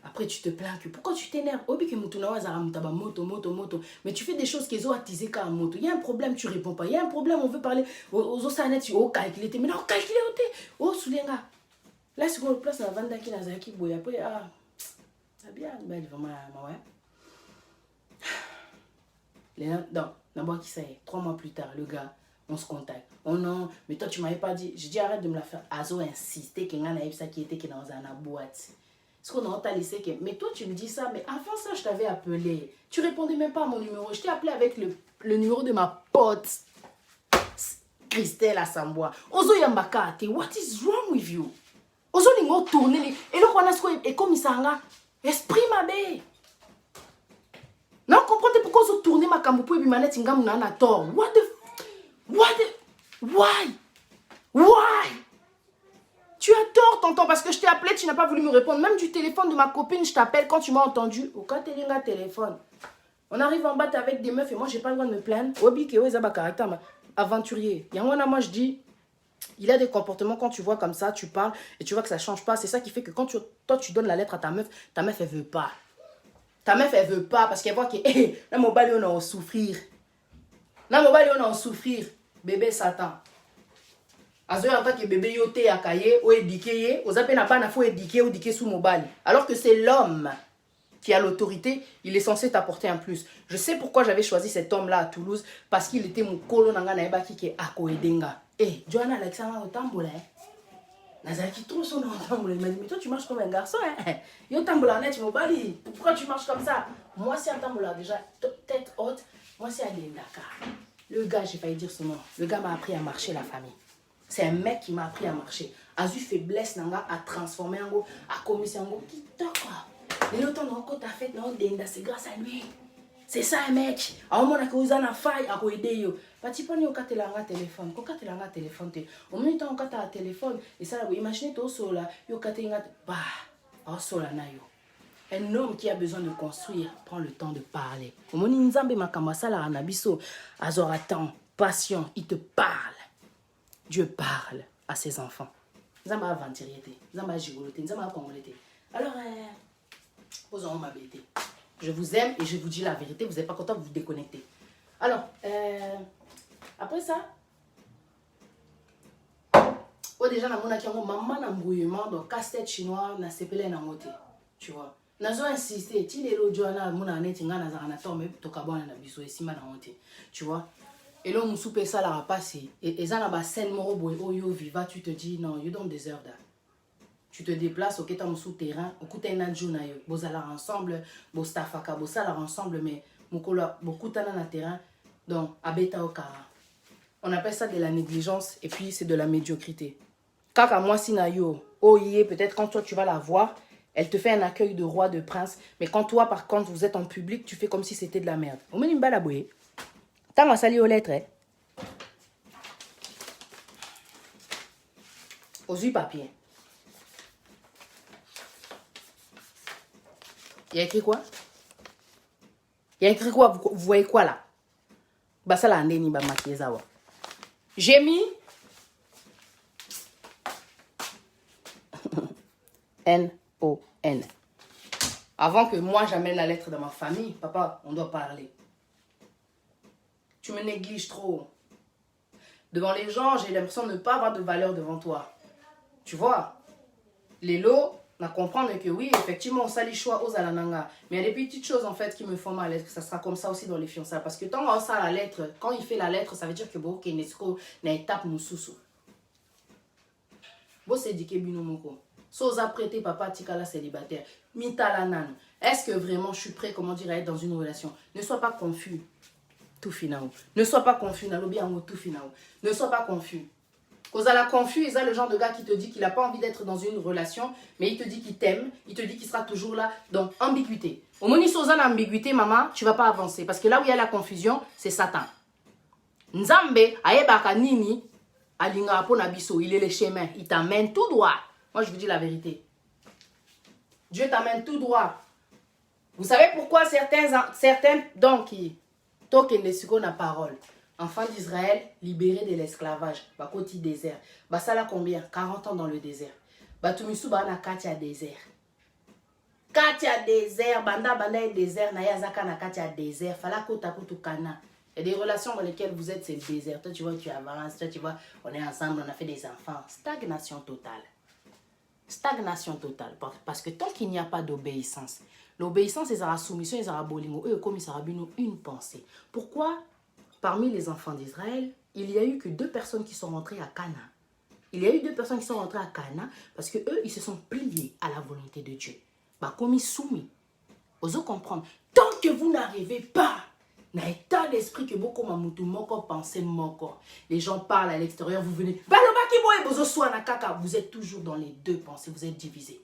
A: Après, tu te plains que pourquoi tu t'énerves? Mais tu fais des choses qui ont attisé qu'à un moto. Il y a un problème, tu réponds pas. Il y a un problème, on veut parler aux osanettes, tu calculer. Mais non, calculer, oh, soulienga. Là, c'est qu'on place la vente qui n'a qui boy. Après, ah, c'est bien, belle, vraiment, ouais. Donc, d'abord, qui ça y est, 3 mois plus tard, le gars, on se contacte. Oh non, mais toi, tu m'avais pas dit. Je dis, arrête de me la faire. Azo insisté qu'il y a un ça qui était dans une boîte. Est-ce qu'on a laissé que... Mais toi, tu me dis ça, mais avant ça, je t'avais appelé. Tu répondais même pas à mon numéro. Je t'ai appelé avec le numéro de ma pote. Christelle Assamboa. Ozo Yambakate, what is wrong with you? Ozo lingo tourner. Et le qu'on a ce et comme ça, esprit ma bé. Non, comprenez pourquoi ozo tourner ma kambupo et bimanette ingam na tort. Why? Tu as tort, tonton, parce que je t'ai appelé, tu n'as pas voulu me répondre. Même du téléphone de ma copine, je t'appelle quand tu m'as entendu. Au cas de téléphone. On arrive en bas avec des meufs et moi, j'ai pas le droit de me plaindre. Obi, qui est caractère aventurier. Yangwana, moi, je dis, il a des comportements, quand tu vois comme ça, tu parles et tu vois que ça change pas. C'est ça qui fait que quand toi, tu donnes la lettre à ta meuf, elle veut pas. Ta meuf, elle veut pas parce qu'elle voit que, là, mon bali, on a souffrir. Bébé Satan. En tant que bébé yote akaye ou édiqué, aux appels n'a pas faut édiquer ou édiquer sous mobile. Alors que c'est l'homme qui a l'autorité, il est censé t'apporter un plus. Je sais pourquoi j'avais choisi cet homme-là à Toulouse, parce qu'il était mon colo nanga na eba qui est akoedenga. Eh, Joanna Alexandra Otambola, Nazaki trop son Otambola. Il m'a dit, mais toi tu marches comme un garçon, hein? Yo Tambola net mobile. Pourquoi tu marches comme ça? Moi c'est un Tambola déjà tête haute, moi c'est Adendaka. Le gars, j'ai failli dire son nom. Le gars m'a appris à marcher la famille. C'est un mec qui m'a appris à marcher. A eu faiblesse nanga à transformer en go, à commisser en go. Qui toque. Et l'autre temps t'as fait non denda, c'est grâce à lui. C'est ça un mec. À un moment où on a faille à aider yo. Pati pas ni au katelanga téléphone. Ko katelanga téléphone te. Au même temps quand t'as un téléphone et ça imaginez toi sola yo katelanga bah au sola na yo. Un homme qui a besoin de construire prend le temps de parler. Au moment où nzambe makamba sala na biso azora temps, patient, il te parle. Dieu parle à ses enfants. Nzamba aventurier, nzamba gigoloté, nzamba congolais. Alors posons ma bêtise. Je vous aime et je vous dis la vérité. Vous n'êtes pas content, vous vous déconnectez. Alors, après ça, déjà, maman n'a brouillement dans casse-tête chinois, n'a sepelé n'a moté. Tu vois. Nazo insisté, ti les lots Joanna, mon année, tinga n'a zanator, mais tokabon n'a biso et sima n'a moté. Tu vois. Et là, on soupe ça la passé. Et ça n'a pas scène moro boy, oh yo viva, tu te dis non, you don't deserve that. Tu te déplaces au kétam souterrain, au côté d'un jour na yo, bozala ensemble, bostafaka, bosala ensemble, mais mukola beaucoup tana na terrain, donc abeta okara. On appelle ça de la négligence et puis c'est de la médiocrité. Kaka moi si na yo, oh yé, peut-être quand toi tu vas la voir, elle te fait un accueil de roi, de prince, mais quand toi par contre vous êtes en public, tu fais comme si c'était de la merde. On met une balle à bouer. Tant on sali aux lettres, hein. Aux yeux papier. Il y a écrit quoi? Il y a écrit quoi? Vous voyez quoi là? Bah ça là, ndeni ba maquillage. J'ai mis N-O-N. Avant que moi j'amène la lettre dans ma famille, papa, on doit parler. Tu me négliges trop. Devant les gens, j'ai l'impression de ne pas avoir de valeur devant toi. Tu vois? Les lots, on comprendre que oui, effectivement, on salit choix aux alananga. Mais il y a des petites choses en fait qui me font mal. Est-ce que ça sera comme ça aussi dans les fiançailles? Parce que tant qu'on ça la lettre, quand il fait la lettre, ça veut dire que bon, Kenesco n'a étape moussoussou. Bon, c'est dit que binomoko. Sosa prêté papa tikala célibataire. Mitala nan. Est-ce que vraiment je suis prêt, comment dire, à être dans une relation? Ne sois pas confus. Tout final. Ne sois pas confus. Tout final. Ne sois pas confus. Quand la confus, il y a le genre de gars qui te dit qu'il n'a pas envie d'être dans une relation, mais il te dit qu'il t'aime, il te dit qu'il sera toujours là. Donc, ambiguïté. Au moment où il y a l'ambiguïté, maman, tu ne vas pas avancer. Parce que là où il y a la confusion, c'est Satan. Nzambe, aebaka nini, alinga apo nabiso, il est le chemin. Il t'amène tout droit. Moi, je vous dis la vérité. Dieu t'amène tout droit. Vous savez pourquoi certains donc qui toquent la parole? Enfants d'Israël, libérés de l'esclavage, bah côté désert. Bah ça là combien? 40 ans dans le désert. Bah tumisu bah na katia désert. Katia désert, banda et désert, na yazaka na katia désert. Fala kota kutu kana. Il y a des relations dans lesquelles vous êtes, c'est le désert. Toi tu vois, tu avances, toi tu vois, on est ensemble, on a fait des enfants. Stagnation totale. Stagnation totale. Parce que tant qu'il n'y a pas d'obéissance, l'obéissance, c'est la soumission, c'est la bolingo. Eux, comme ils sont une pensée. Pourquoi? Parmi les enfants d'Israël, il y a eu que 2 personnes qui sont rentrées à Cana. Il y a eu 2 personnes qui sont rentrées à Cana parce que eux, ils se sont pliés à la volonté de Dieu. Bah, comme ils soumis. Osez comprendre. Tant que vous n'arrivez pas na état d'esprit que beaucoup mamutu moko pensez moko. Les gens parlent à l'extérieur, vous venez. Vous êtes toujours dans les deux pensées, vous êtes divisés.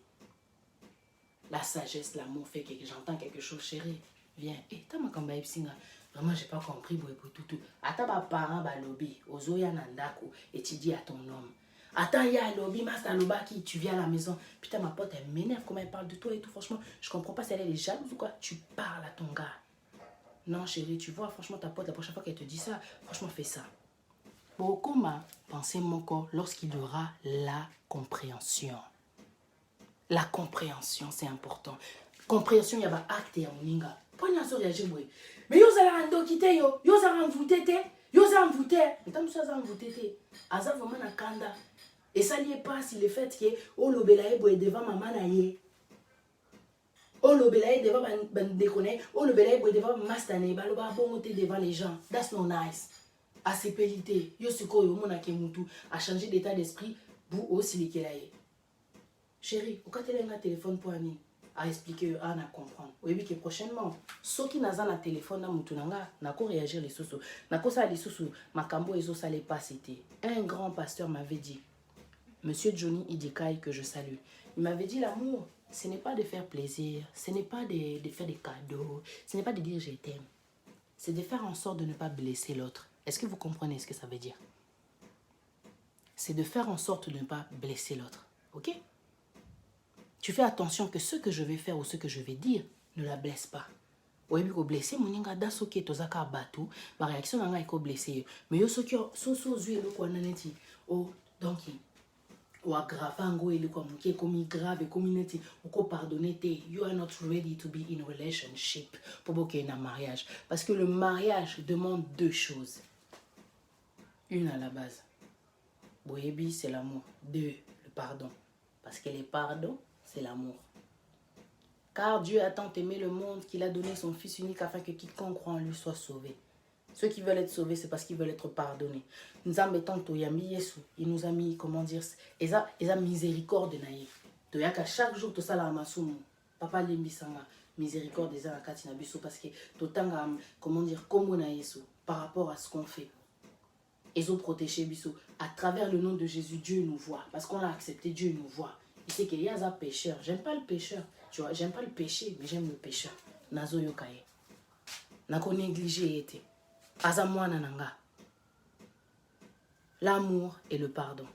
A: La sagesse, l'amour fait que j'entends quelque chose, chérie. Viens. Et t'as ma kamba epsinga. Vraiment, j'ai pas compris, tout. Ata ba parent ba lobby, ozoya nandako, et tu dis à ton homme. Attends, il y a lobby, master lobaki, tu viens à la maison. Putain, ma pote, elle m'énerve comment elle parle de toi et tout. Franchement, je comprends pas si elle est jalouse ou quoi. Tu parles à ton gars. Non, chérie, tu vois, franchement, ta pote, la prochaine fois qu'elle te dit ça, franchement, fais ça. Beaucoup m'a pensé mon corps lorsqu'il y aura la compréhension. La compréhension, c'est important. Compréhension, il y a un acte et un moninga. Pas une assurance réagir, oui. Mais yo, ça l'a rendu yo. Yo, ça l'a envoûté, yo, ça l'a envoûté. Mais tant que ça l'a envoûté, Aza vraiment na kanda. Et ça n'y est pas si le fait que oh l'obélaïe boye devant maman naïe. Oh l'obélaïe devant ban déconner. Oh l'obélaïe boye devant mastané. Baloba bon devant les gens. That's not nice. À ses pélités. Yo suko yo mon akemutu. A changer d'état d'esprit. Bou aussi les kelaye. Chérie, au cas où tu as un téléphone pour ami, à expliquer, à comprendre. Oui, que prochainement, ceux qui n'ont pas un téléphone, n'a pas réagir les sous. N'a pas ça les sous. Ma cambo et ça les pas c'était. Un grand pasteur m'avait dit, Monsieur Johnny Idikai que je salue. Il m'avait dit l'amour, ce n'est pas de faire plaisir, ce n'est pas de faire des cadeaux, ce n'est pas de dire je t'aime. C'est de faire en sorte de ne pas blesser l'autre. Est-ce que vous comprenez ce que ça veut dire? C'est de faire en sorte de ne pas blesser l'autre. Ok? Tu fais attention que ce que je vais faire ou ce que je vais dire ne la blesse pas. Oui, mais blesser, mon ninga da soki tozaka batu, ma réaction nanga iko blesser. Mais yo soki so zui le kwa naneti. Oh, donc ou aggravango ele kwa muke komi grave komi neti ou ko pardonner te. You are not ready to be in a relationship pour boker un mariage parce que le mariage demande deux choses. Une à la base. Boyebi c'est l'amour. Deux, le pardon. Parce que le pardon c'est l'amour. Car Dieu a tant aimé le monde qu'il a donné son Fils unique afin que quiconque croit en lui soit sauvé. Ceux qui veulent être sauvés, c'est parce qu'ils veulent être pardonnés. Nous avons tant Toyami Yesu, il nous a mis, comment dire, ils a miséricorde naïf. Toyaka chaque jour, tout ça la masumu. Papa Limbisanga, miséricorde des la katina biso parce que totanga, comment dire, comme on a Yesu, par rapport à ce qu'on fait. Ils ont protégé biso. À travers le nom de Jésus, Dieu nous voit. Parce qu'on a accepté, Dieu nous voit. Il sait qu'il y a un pécheur. J'aime pas le pécheur. Tu vois, j'aime pas le péché, mais j'aime le pécheur. Nazo yokaye. Nako négligé été. Azamwa nananga. L'amour et le pardon.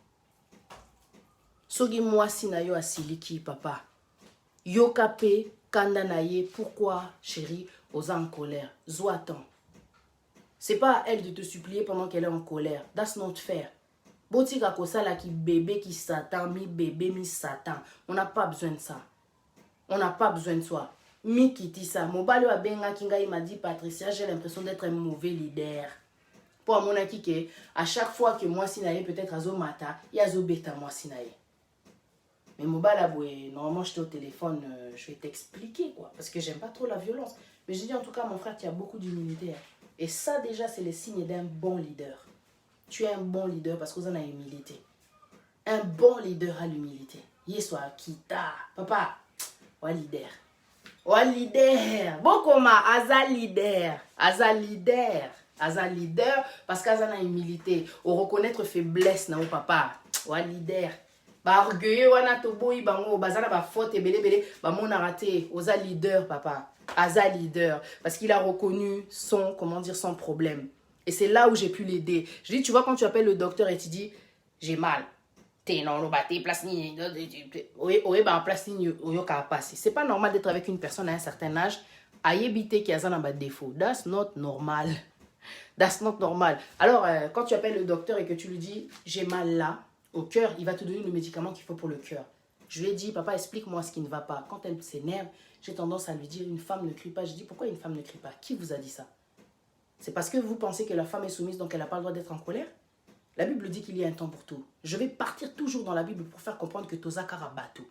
A: Sogi moi sinayo asiliki papa. Yokape kanda naye. Pourquoi, chérie, aux en colère? Zoatan. C'est pas à elle de te supplier pendant qu'elle est en colère. That's not fair. Botika kosala ki bébé qui Satan, mi bébé mi Satan. On n'a pas besoin de ça. On n'a pas besoin de soi. Mi kiti ça. Mobalo abenga kinga il m'a dit Patricia, j'ai l'impression d'être un mauvais leader. Pour mon akike, à chaque fois que moi sinaye peut-être azo mata, il y a zo beta moi sinaye. Mais mobala boué, normalement j'étais au téléphone, je vais t'expliquer quoi, parce que j'aime pas trop la violence. Mais je dis en tout cas mon frère, tu as beaucoup d'humilité. Et ça déjà c'est le signe d'un bon leader. Tu es un bon leader parce que vous en avez humilité. Un bon leader a l'humilité. Yeso kita. Papa, wa leader. Wa leader. Bon comment aza leader. Aza leader. Aza leader parce qu'aza na humilité. Au reconnaître faiblesse na o papa. Wa leader. Ba orgueilleux wana to boyi bango bazana ba faute belé ba mona raté. Oza leader papa. Aza leader parce qu'il a reconnu son comment dire son problème. Et c'est là où j'ai pu l'aider. Je dis, tu vois, quand tu appelles le docteur et tu dis, j'ai mal. C'est pas normal d'être avec une personne à un certain âge à éviter qu'il y ait un défaut. That's not normal. That's not normal. Alors, quand tu appelles le docteur et que tu lui dis, j'ai mal là, au cœur, il va te donner le médicament qu'il faut pour le cœur. Je lui ai dit, papa, explique-moi ce qui ne va pas. Quand elle s'énerve, j'ai tendance à lui dire, une femme ne crie pas. Je dis, pourquoi une femme ne crie pas? Qui vous a dit ça? C'est parce que vous pensez que la femme est soumise, donc elle n'a pas le droit d'être en colère? La Bible dit qu'il y a un temps pour tout. Je vais partir toujours dans la Bible pour faire comprendre que Toza Karabatu.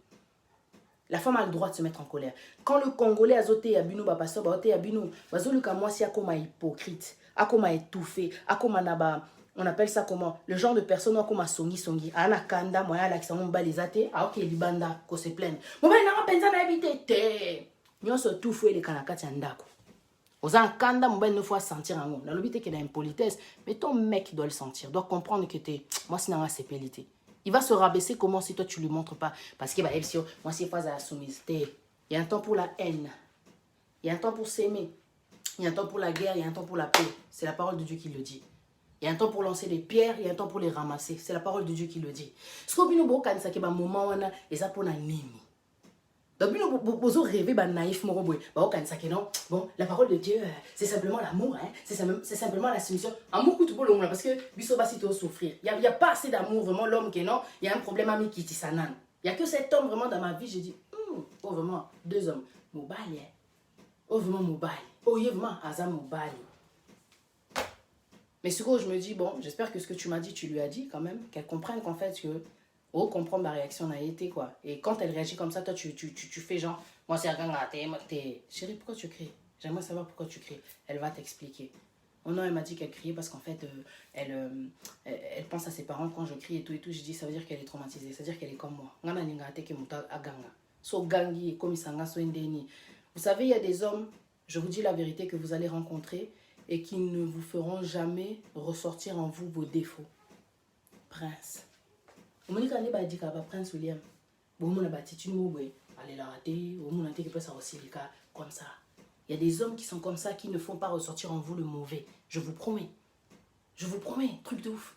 A: La femme a le droit de se mettre en colère. Quand le Congolais a zoté à Bino, pasteur, a Bino, bazoluka moi si akoma hypocrite, akoma étouffé, akoma naba, on appelle ça comment? Le genre de personne akoma songi, anakanda, moya l'accent balisate, a ok libanda, ko se plaît. Moi n'a pas pensé à habiter, te. Nyon se tout fouet les kanakati andako. Aux encanda, mon ben ne faut sentir un mot. La lobité qu'il a une politesse, mais ton mec doit le sentir, doit comprendre que t'es, moi c'est dans la sépélité. Il va se rabaisser comment si toi tu lui montres pas, parce que bah moi c'est pas à la soumise. Il y a un temps pour la haine, il y a un temps pour s'aimer, il y a un temps pour la guerre, il y a un temps pour la paix. C'est la parole de Dieu qui le dit. Il y a un temps pour lancer des pierres, il y a un temps pour les ramasser. C'est la parole de Dieu qui le dit. Ce qu'on bino bo kanisa ke ba moment wana eza pona nini. Donc bino bozo rêver ba naïf moko boy. Ba kanisa ke non. Bon, la parole de Dieu c'est simplement l'amour hein. C'est simplement la soumission. Amour tout bon là parce que biso ba si to souffrir. Il y a pas assez d'amour vraiment l'homme que non, il y a un problème ami qui tisanan. Il y a que cet homme vraiment dans ma vie, j'ai dit oh vraiment deux hommes mobile. Oh vraiment mobile. Oh vraiment asa mobile. Mais ce que je me dis, bon, j'espère que ce que tu m'as dit, tu lui as dit quand même, qu'elle comprenne qu'en fait, que, oh, comprendre ma réaction a été, quoi. Et quand elle réagit comme ça, toi, tu fais genre, moi, c'est un gars, t'es... Chérie, pourquoi tu cries? J'aimerais savoir pourquoi tu cries. Elle va t'expliquer. Oh non, elle m'a dit qu'elle criait parce qu'en fait, elle pense à ses parents quand je crie et tout. Je dis, ça veut dire qu'elle est traumatisée, ça veut dire qu'elle est comme moi. Vous savez, il y a des hommes, je vous dis la vérité, que vous allez rencontrer et qui ne vous feront jamais ressortir en vous vos défauts. Prince. Prince William. Comme ça. Il y a des hommes qui sont comme ça, qui ne font pas ressortir en vous le mauvais. Je vous promets. Je vous promets, truc de ouf.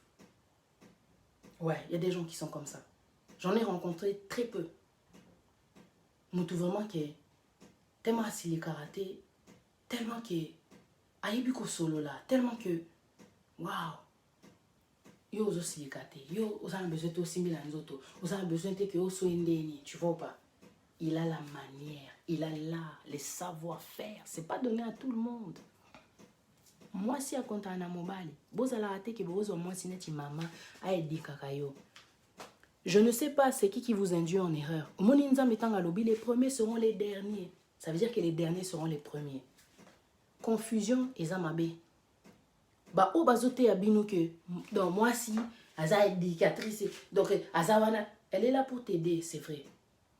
A: Ouais, il y a des gens qui sont comme ça. J'en ai rencontré très peu. Moutou vraiment que tellement assis les karaté, tellement que aïbiko solo là, tellement que waouh. Yo aussi les karaté, yo vous avez besoin de aussi milanzoto, vous avez besoin de que vous soyez ndeni, tu vois pas. Il a la manière, il a l'art, les savoir-faire. C'est pas donné à tout le monde. Moi si à compte à mobile, vous allez rater que vous au moins si n'est maman a dit kakayo. Je ne sais pas c'est qui vous induit en erreur. Au moninza mettant à lobby, les premiers seront les derniers. Ça veut dire que les derniers seront les premiers. Confusion et zamabé. Bah au bazote abino que donc moi si aza éducatrice donc azawana elle est là pour t'aider, c'est vrai.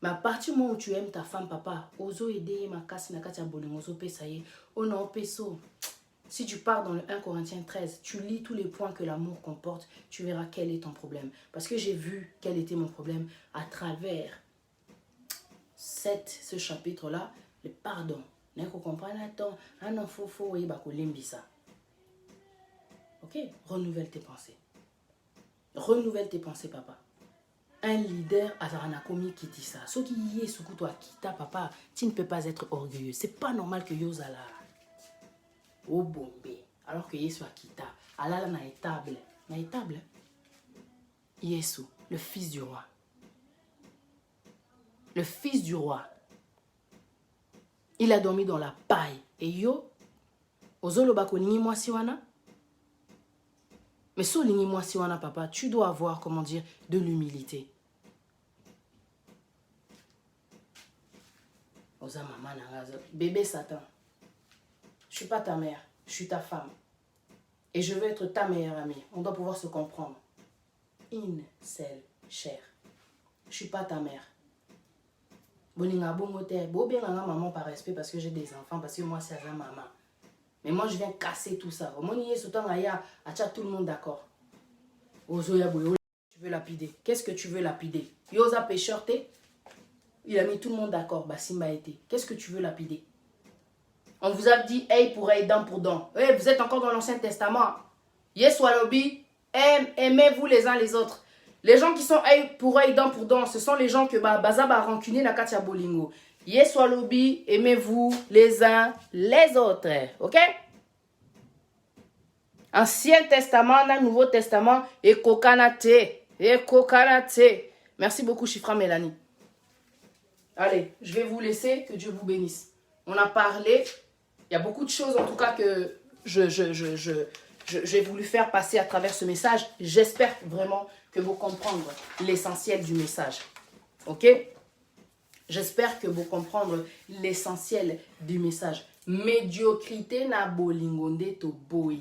A: Mais à partir du moment où tu aimes ta femme papa, ozo aider ma casse na katia bolingo ozo pesaye, oh non peso. Si tu pars dans le 1 Corinthiens 13, tu lis tous les points que l'amour comporte, tu verras quel est ton problème. Parce que j'ai vu quel était mon problème à travers ce chapitre-là, le pardon. Ok, renouvelle tes pensées. Renouvelle tes pensées, papa. Un leader azaranakomi qui dit ça. Ce qui y est sous toi, kita papa, tu ne peux pas être orgueilleux. C'est pas normal que yozala. Au Bombé, alors que Yesu a quitté, Allah na étable, Yesu, le fils du roi, il a dormi dans la paille, et yo, ozolo bako lingi mwasi wana, mais so lingi mwasi wana papa, tu dois avoir, comment dire, de l'humilité. Oza maman na bébé Satan. Je ne suis pas ta mère, je suis ta femme. Et je veux être ta meilleure amie. On doit pouvoir se comprendre. Une seule chair. Je ne suis pas ta mère. Boninga bongote, bo bien maman par respect parce que j'ai des enfants, parce que moi c'est la maman. Mais moi je viens casser tout ça. Au moins il y a tout le monde d'accord. Ozoya boyo, tu veux lapider. Qu'est-ce que tu veux lapider? Yosa pécheur t'es. Il a mis tout le monde d'accord. Basimba été. Qu'est-ce que tu veux lapider? On vous a dit œil pour œil, dent pour dent. Hey, vous êtes encore dans l'Ancien Testament. Yes, Walobi, aimez-vous les uns les autres. Les gens qui sont œil pour œil, dent pour dent, ce sont les gens que Baza va rancuner na katia bolingo. Yes, Walobi, aimez-vous les uns les autres. Ok? Ancien Testament, Nouveau Testament, et kokanate. Merci beaucoup, Chifra Mélanie. Allez, je vais vous laisser. Que Dieu vous bénisse. On a parlé. Il y a beaucoup de choses en tout cas que j'ai voulu faire passer à travers ce message. J'espère vraiment que vous comprenez l'essentiel du message. Ok? J'espère que vous comprenez l'essentiel du message. Médiocrité na bolingonde to boi.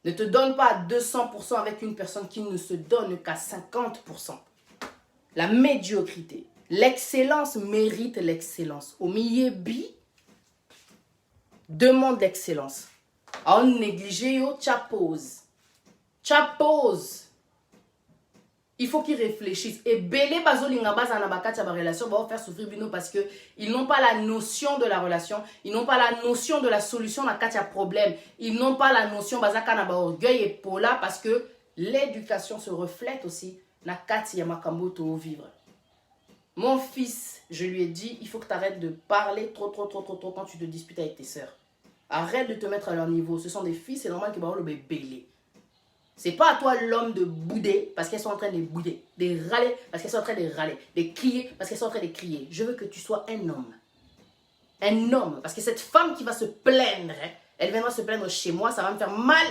A: Ne te donne pas à 200% avec une personne qui ne se donne qu'à 50%. La médiocrité. L'excellence mérite l'excellence. Au milieu bi. Demande d'excellence. On néglige yo, tcha pose. Tcha pose. Il faut qu'ils réfléchissent. Et belé bazolinga baza na bakati ba relation va faire souffrir bino parce que ils n'ont pas la notion de la relation, ils n'ont pas la notion de la solution na kati ya problème, ils n'ont pas la notion bazaka na ba orgueil et pola parce que l'éducation se reflète aussi na kati ya makambo to vivre. Mon fils, je lui ai dit, il faut que tu arrêtes de parler trop quand tu te disputes avec tes sœurs. Arrête de te mettre à leur niveau. Ce sont des filles, c'est normal qu'ils vont le bébé. C'est pas à toi l'homme de bouder parce qu'elles sont en train de bouder, de râler parce qu'elles sont en train de râler, de crier parce qu'elles sont en train de crier. Je veux que tu sois un homme. Un homme. Parce que cette femme qui va se plaindre, elle viendra se plaindre chez moi, ça va me faire mal.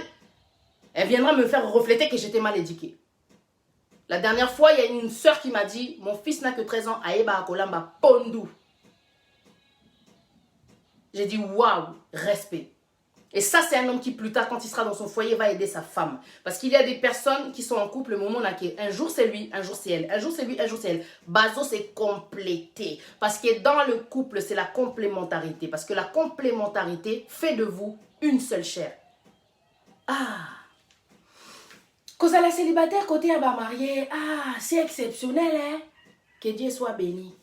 A: Elle viendra me faire refléter que j'étais mal éduquée. La dernière fois, il y a une soeur qui m'a dit, mon fils n'a que 13 ans, aeba akolamba pondu. J'ai dit, waouh, respect. Et ça, c'est un homme qui, plus tard, quand il sera dans son foyer, va aider sa femme. Parce qu'il y a des personnes qui sont en couple, le moment où un jour c'est lui, un jour c'est elle. Un jour c'est lui, un jour c'est elle. Bazo, c'est complété. Parce que dans le couple, c'est la complémentarité. Parce que la complémentarité fait de vous une seule chair. Ah! Quand elle est célibataire, côté à marié, ah, c'est exceptionnel, hein? Que Dieu soit béni.